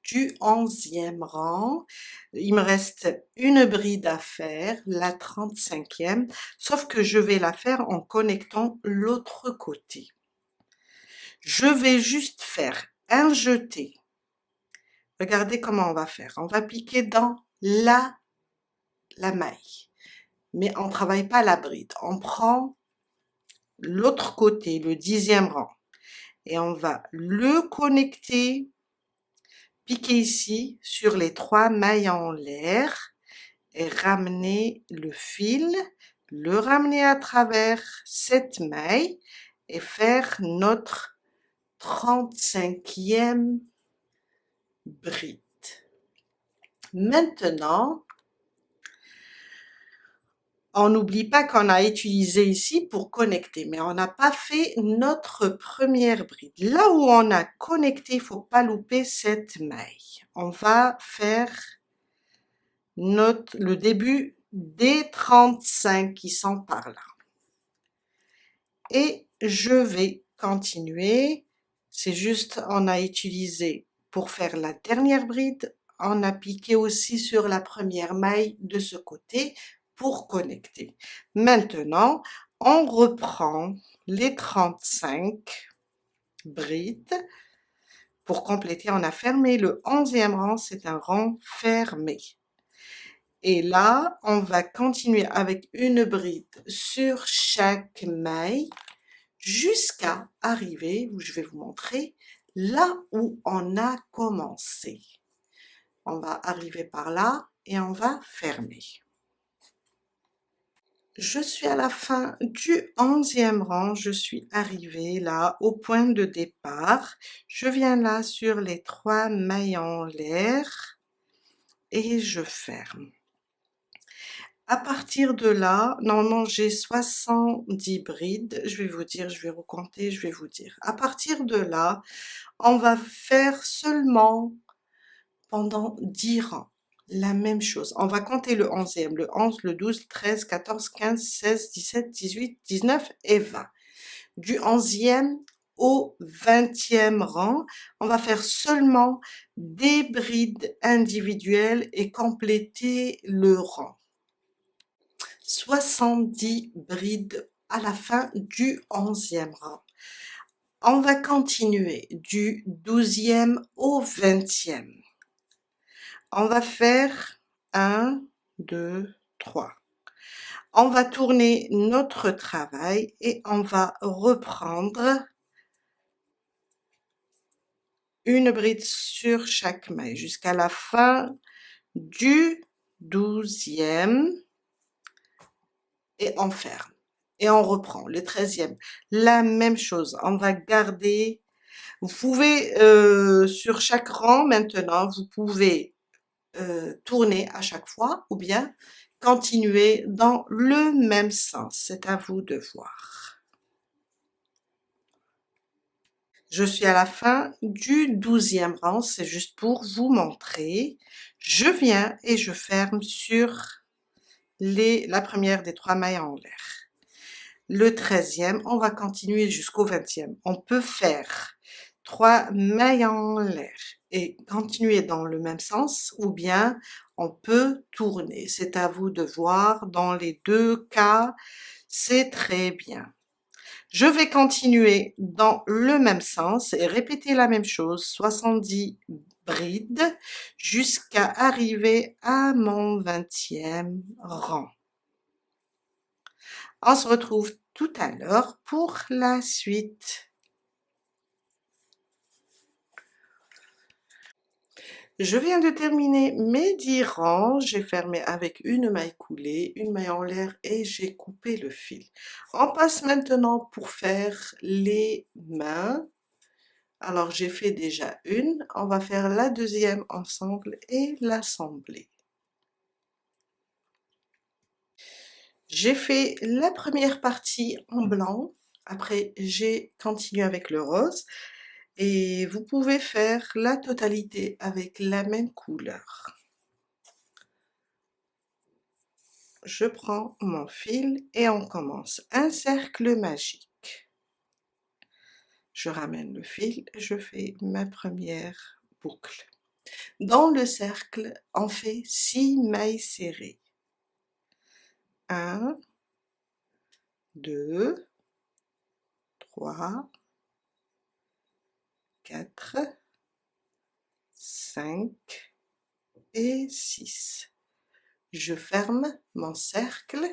du 11e rang. Il me reste une bride à faire, la 35e, sauf que je vais la faire en connectant l'autre côté. Je vais juste faire un jeté. Regardez comment on va faire. On va piquer dans la maille, mais on ne travaille pas la bride. On prend l'autre côté, le 10e rang, et on va le connecter, piquer ici sur les 3 mailles en l'air et ramener le fil, le ramener à travers cette maille et faire notre 35e bride. Maintenant, on n'oublie pas qu'on a utilisé ici pour connecter, mais on n'a pas fait notre première bride. Là où on a connecté, il ne faut pas louper cette maille. On va faire le début des 35 qui sont par là. Et je vais continuer. C'est juste, on a utilisé pour faire la dernière bride, on a piqué aussi sur la première maille de ce côté pour connecter. Maintenant, on reprend les 35 brides. Pour compléter, on a fermé le 11e rang, c'est un rang fermé. Et là, on va continuer avec une bride sur chaque maille jusqu'à arriver, je vais vous montrer, là où on a commencé. On va arriver par là et on va fermer. Je suis à la fin du 11e rang, je suis arrivée là au point de départ. Je viens là sur les 3 mailles en l'air et je ferme. À partir de là, normalement j'ai 70 brides, je vais vous dire, je vais recompter, je vais vous dire. À partir de là, on va faire seulement pendant 10 rangs la même chose. On va compter le 11e, le 11, le 12, 13, 14, 15, 16, 17, 18, 19 et 20. Du 11e au 20e rang, on va faire seulement des brides individuelles et compléter le rang. 70 brides à la fin du 11e rang. On va continuer du 12e au 20e. On va faire 1, 2, 3. On va tourner notre travail et on va reprendre une bride sur chaque maille jusqu'à la fin du 12e et on ferme. Et on reprend le 13e. La même chose, on va garder. Vous pouvez, sur chaque rang maintenant, vous pouvez tourner à chaque fois ou bien continuer dans le même sens. C'est à vous de voir. Je suis à la fin du 12e rang, c'est juste pour vous montrer. Je viens et je ferme sur la première des 3 mailles en l'air. Le 13e, on va continuer jusqu'au 20e. On peut faire 3 mailles en l'air et continuer dans le même sens ou bien on peut tourner. C'est à vous de voir. Dans les 2 cas, c'est très bien. Je vais continuer dans le même sens et répéter la même chose, 70 brides, jusqu'à arriver à mon 20e rang. On se retrouve tout à l'heure pour la suite. Je viens de terminer mes 10 rangs, j'ai fermé avec une maille coulée, une maille en l'air et j'ai coupé le fil. On passe maintenant pour faire les mains. Alors j'ai fait déjà une, on va faire la deuxième ensemble et l'assembler. J'ai fait la première partie en blanc, après j'ai continué avec le rose. Et vous pouvez faire la totalité avec la même couleur. Je prends mon fil et on commence un cercle magique. Je ramène le fil, je fais ma première boucle. Dans le cercle, on fait 6 mailles serrées. 1, 2, 3, 4, 5 et 6. Je ferme mon cercle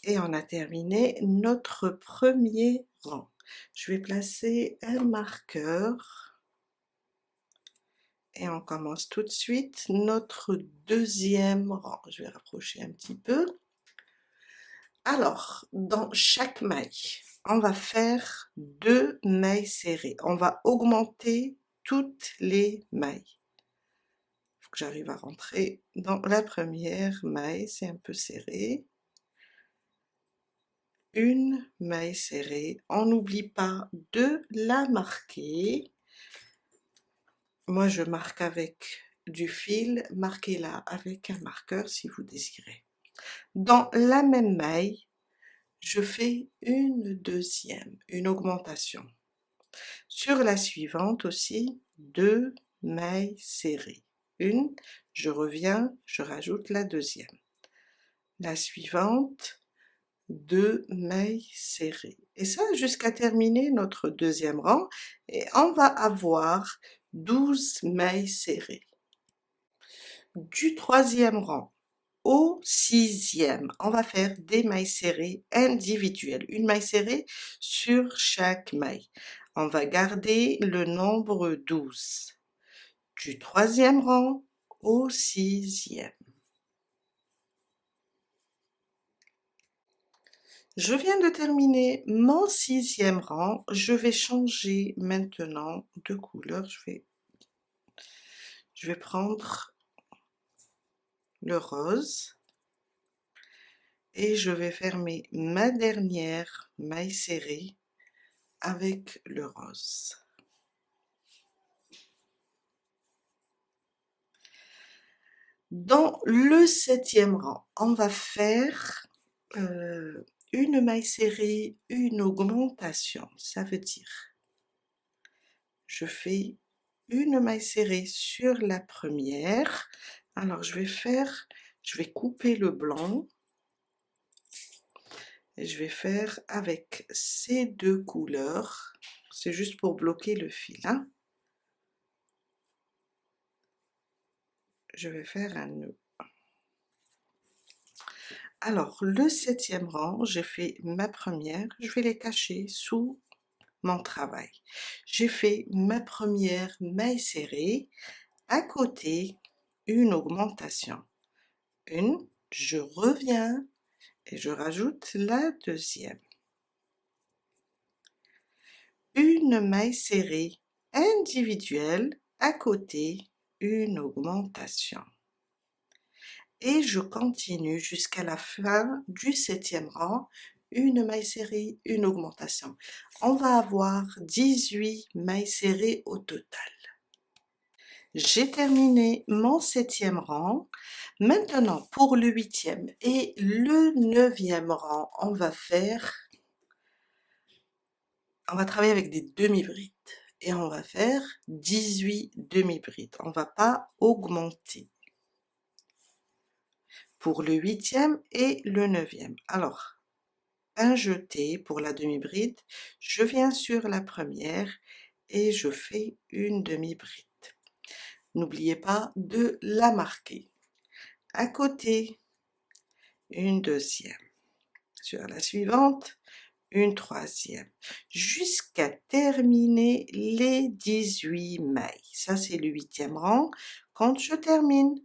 et on a terminé notre premier rang. Je vais placer un marqueur et on commence tout de suite notre deuxième rang. Je vais rapprocher un petit peu. Alors, dans chaque maille, on va faire 2 mailles serrées. On va augmenter toutes les mailles. Il faut que j'arrive à rentrer dans la première maille, c'est un peu serré. Une maille serrée, on n'oublie pas de la marquer. Moi je marque avec du fil, marquez-la avec un marqueur si vous désirez. Dans la même maille, je fais une deuxième, une augmentation. Sur la suivante aussi, 2 mailles serrées. Une, je reviens, je rajoute la deuxième. La suivante, 2 mailles serrées. Et ça jusqu'à terminer notre deuxième rang et on va avoir 12 mailles serrées. Du troisième rang au sixième, on va faire des mailles serrées individuelles, une maille serrée sur chaque maille. On va garder le nombre 12. Du troisième rang au sixième. Je viens de terminer mon sixième rang. Je vais changer maintenant de couleur. Je vais prendre le rose et je vais fermer ma dernière maille serrée avec le rose. Dans le septième rang, on va faire une maille serrée, une augmentation. Ça veut dire, je fais une maille serrée sur la première. Alors je vais couper le blanc et je vais faire avec ces deux couleurs. C'est juste pour bloquer le fil, hein. Je vais faire un nœud. Alors, le septième rang, j'ai fait ma première, je vais les cacher sous mon travail. J'ai fait ma première maille serrée, à côté, une augmentation. Une, je reviens et je rajoute la deuxième. Une maille serrée individuelle, à côté, une augmentation. Et je continue jusqu'à la fin du septième rang, une maille serrée, une augmentation. On va avoir 18 mailles serrées au total. J'ai terminé mon septième rang. Maintenant, pour le huitième et le neuvième rang, on va travailler avec des demi-brides. Et on va faire 18 demi-brides. On ne va pas augmenter. Pour le huitième et le neuvième. Alors, un jeté pour la demi-bride, je viens sur la première et je fais une demi-bride. N'oubliez pas de la marquer. À côté, une deuxième. Sur la suivante, une troisième. Jusqu'à terminer les 18 mailles. Ça, c'est le huitième rang. Quand je termine,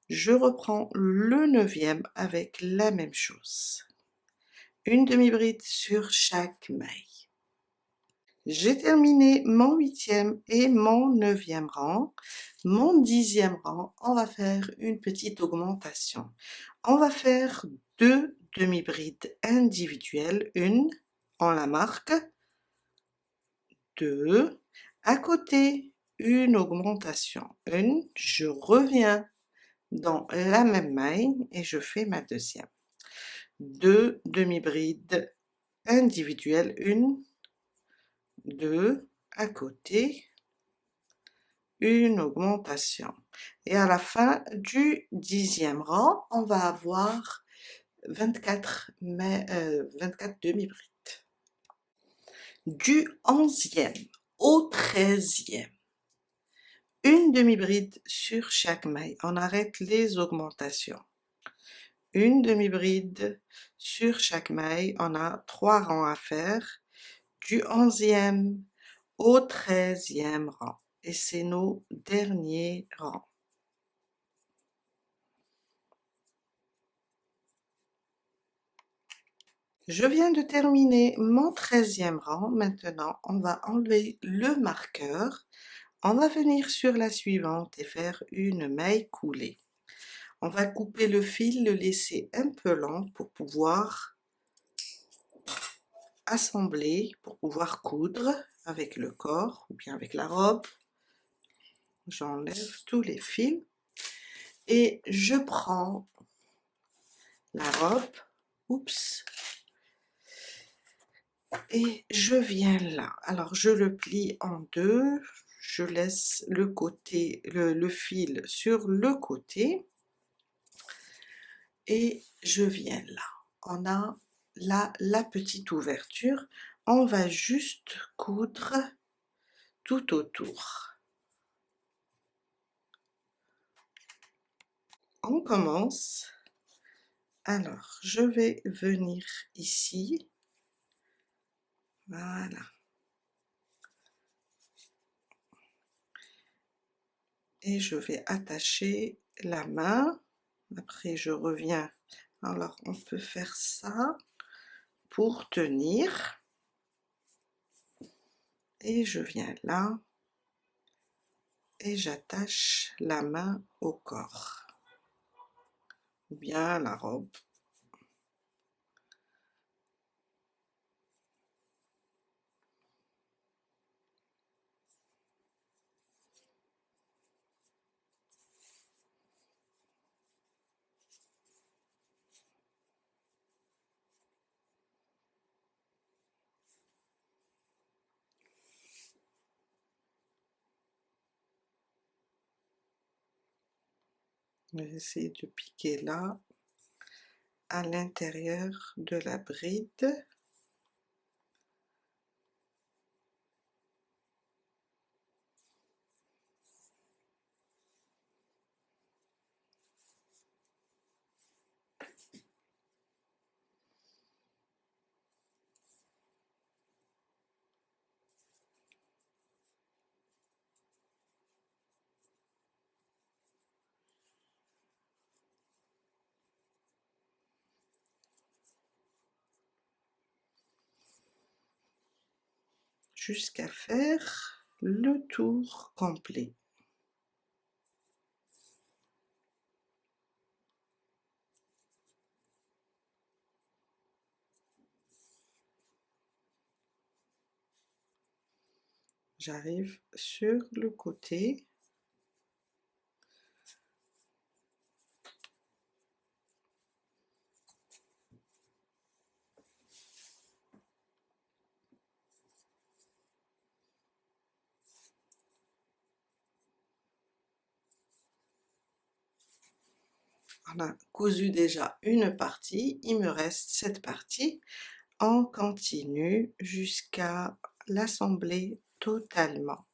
je reprends le neuvième avec la même chose. Une demi-bride sur chaque maille. J'ai terminé mon huitième et mon neuvième rang. Mon dixième rang, on va faire une petite augmentation. On va faire 2 demi-brides individuelles. Une, on la marque. 2, à côté, une augmentation, une, je reviens dans la même maille et je fais ma deuxième. 2 demi-brides individuelles, 1, 2, à côté, une augmentation. Et à la fin du 10e rang, on va avoir 24 demi-brides. Du 11e au 13e, une demi-bride sur chaque maille. On arrête les augmentations. Une demi-bride sur chaque maille. On a 3 rangs à faire. Du 11e au 13e rang. Et c'est nos derniers rangs. Je viens de terminer mon 13e rang. Maintenant, on va enlever le marqueur. On va venir sur la suivante et faire une maille coulée. On va couper le fil, le laisser un peu long pour pouvoir assembler, pour pouvoir coudre avec le corps ou bien avec la robe. J'enlève tous les fils et je prends la robe, oups, et je viens là. Alors je le plie en deux, je laisse le côté, le fil sur le côté et je viens là. On a là la petite ouverture, on va juste coudre tout autour. On commence. Alors, je vais venir ici. Voilà. Et je vais attacher la main. Après, je reviens. Alors, on peut faire ça pour tenir. Et je viens là. Et j'attache la main au corps. Ou bien la robe. Je vais essayer de piquer là, à l'intérieur de la bride. Jusqu'à faire le tour complet. J'arrive sur le côté. On a cousu déjà une partie, il me reste cette partie. On continue jusqu'à l'assembler totalement.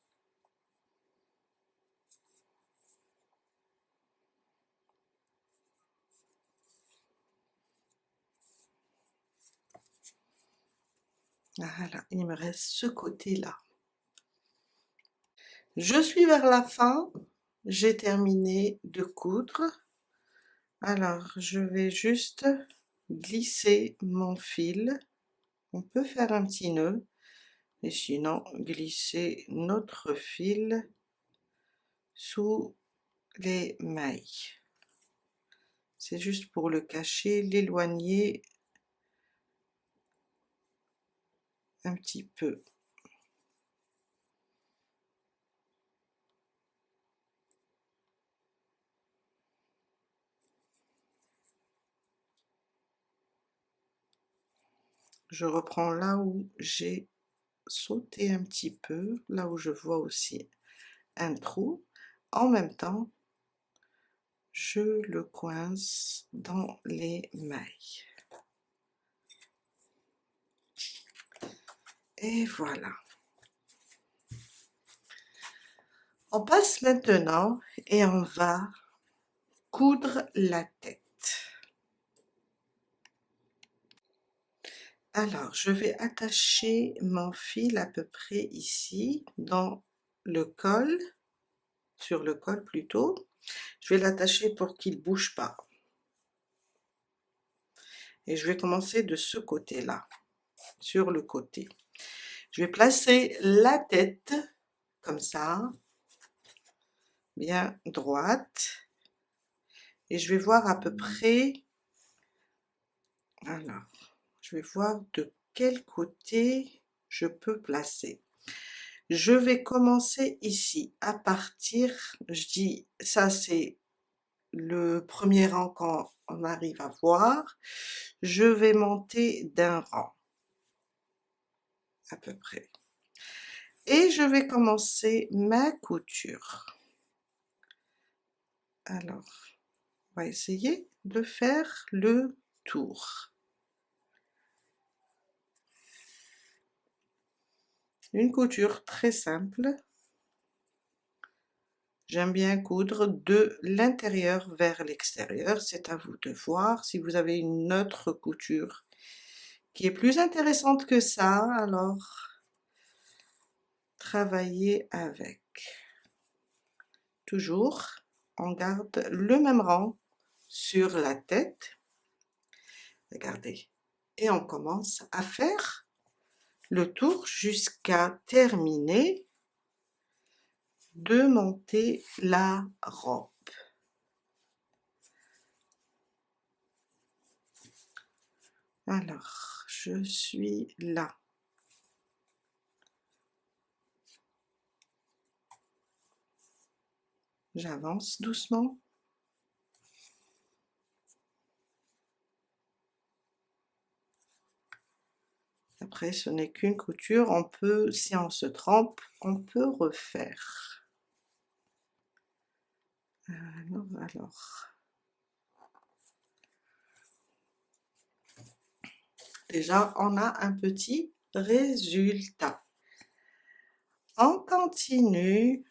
Voilà, il me reste ce côté-là. Je suis vers la fin, j'ai terminé de coudre. Alors, je vais juste glisser mon fil. On peut faire un petit nœud, et sinon glisser notre fil sous les mailles. C'est juste pour le cacher, l'éloigner un petit peu. Je reprends là où j'ai sauté un petit peu, là où je vois aussi un trou. En même temps, je le coince dans les mailles. Et voilà. On passe maintenant et on va coudre la tête. Alors, je vais attacher mon fil à peu près ici, dans le col, sur le col plutôt. Je vais l'attacher pour qu'il ne bouge pas. Et je vais commencer de ce côté-là, sur le côté. Je vais placer la tête, comme ça, bien droite. Et je vais voir à peu près, alors, je vais voir de quel côté je peux placer. Je vais commencer ici, à partir, je dis, ça c'est le premier rang qu'on arrive à voir. Je vais monter d'un rang, à peu près. Et je vais commencer ma couture. Alors, on va essayer de faire le tour. Une couture très simple. J'aime bien coudre de l'intérieur vers l'extérieur. C'est à vous de voir. Si vous avez une autre couture qui est plus intéressante que ça, alors travaillez avec. Toujours, on garde le même rang sur la tête. Regardez. Et on commence à faire le tour jusqu'à terminer de monter la robe. Alors, je suis là. J'avance doucement. Après, ce n'est qu'une couture. On peut, si on se trompe, on peut refaire. Alors. Déjà, on a un petit résultat. On continue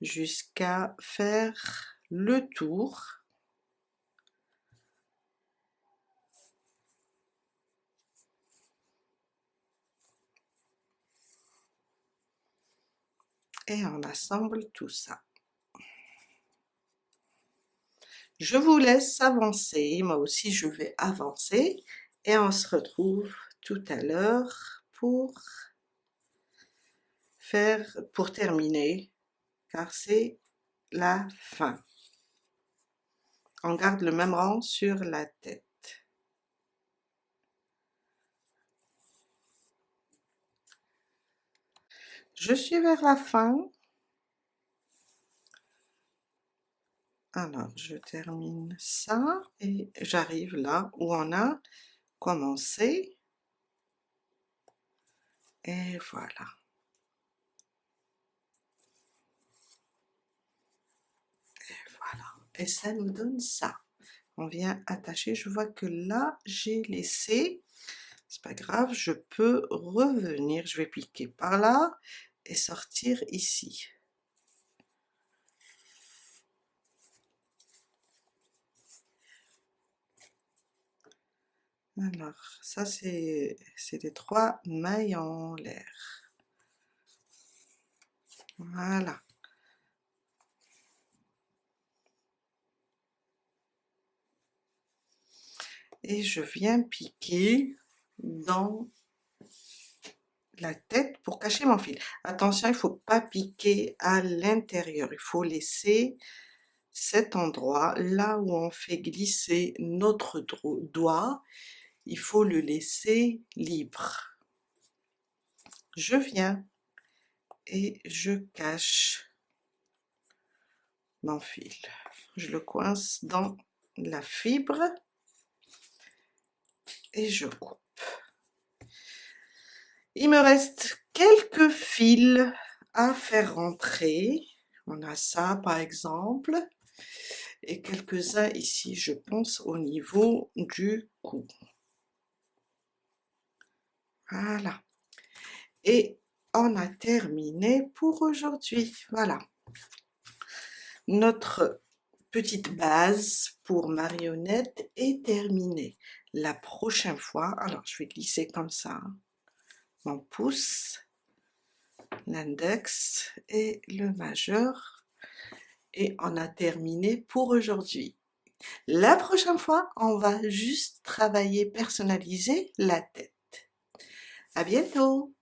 jusqu'à faire le tour. Et on assemble tout ça. Je vous laisse avancer, moi aussi je vais avancer et on se retrouve tout à l'heure pour terminer, car c'est la fin. On garde le même rang sur la tête. Je suis vers la fin. Alors, je termine ça et j'arrive là où on a commencé. Et voilà. Et voilà. Et ça nous donne ça. On vient attacher. Je vois que là, j'ai laissé. C'est pas grave, je peux revenir. Je vais piquer par là et sortir ici. Alors, ça c'est les 3 mailles en l'air. Voilà. Et je viens piquer dans la tête pour cacher mon fil. Attention, il ne faut pas piquer à l'intérieur. Il faut laisser cet endroit, là où on fait glisser notre doigt, il faut le laisser libre. Je viens et je cache mon fil. Je le coince dans la fibre et je coupe. Il me reste quelques fils à faire rentrer. On a ça par exemple, et quelques-uns ici, je pense, au niveau du cou. Voilà. Et on a terminé pour aujourd'hui. Voilà. Notre petite base pour marionnette est terminée. La prochaine fois, alors je vais glisser comme ça, hein, mon pouce, l'index et le majeur, et on a terminé pour aujourd'hui. La prochaine fois, on va juste travailler, personnaliser la tête. À bientôt!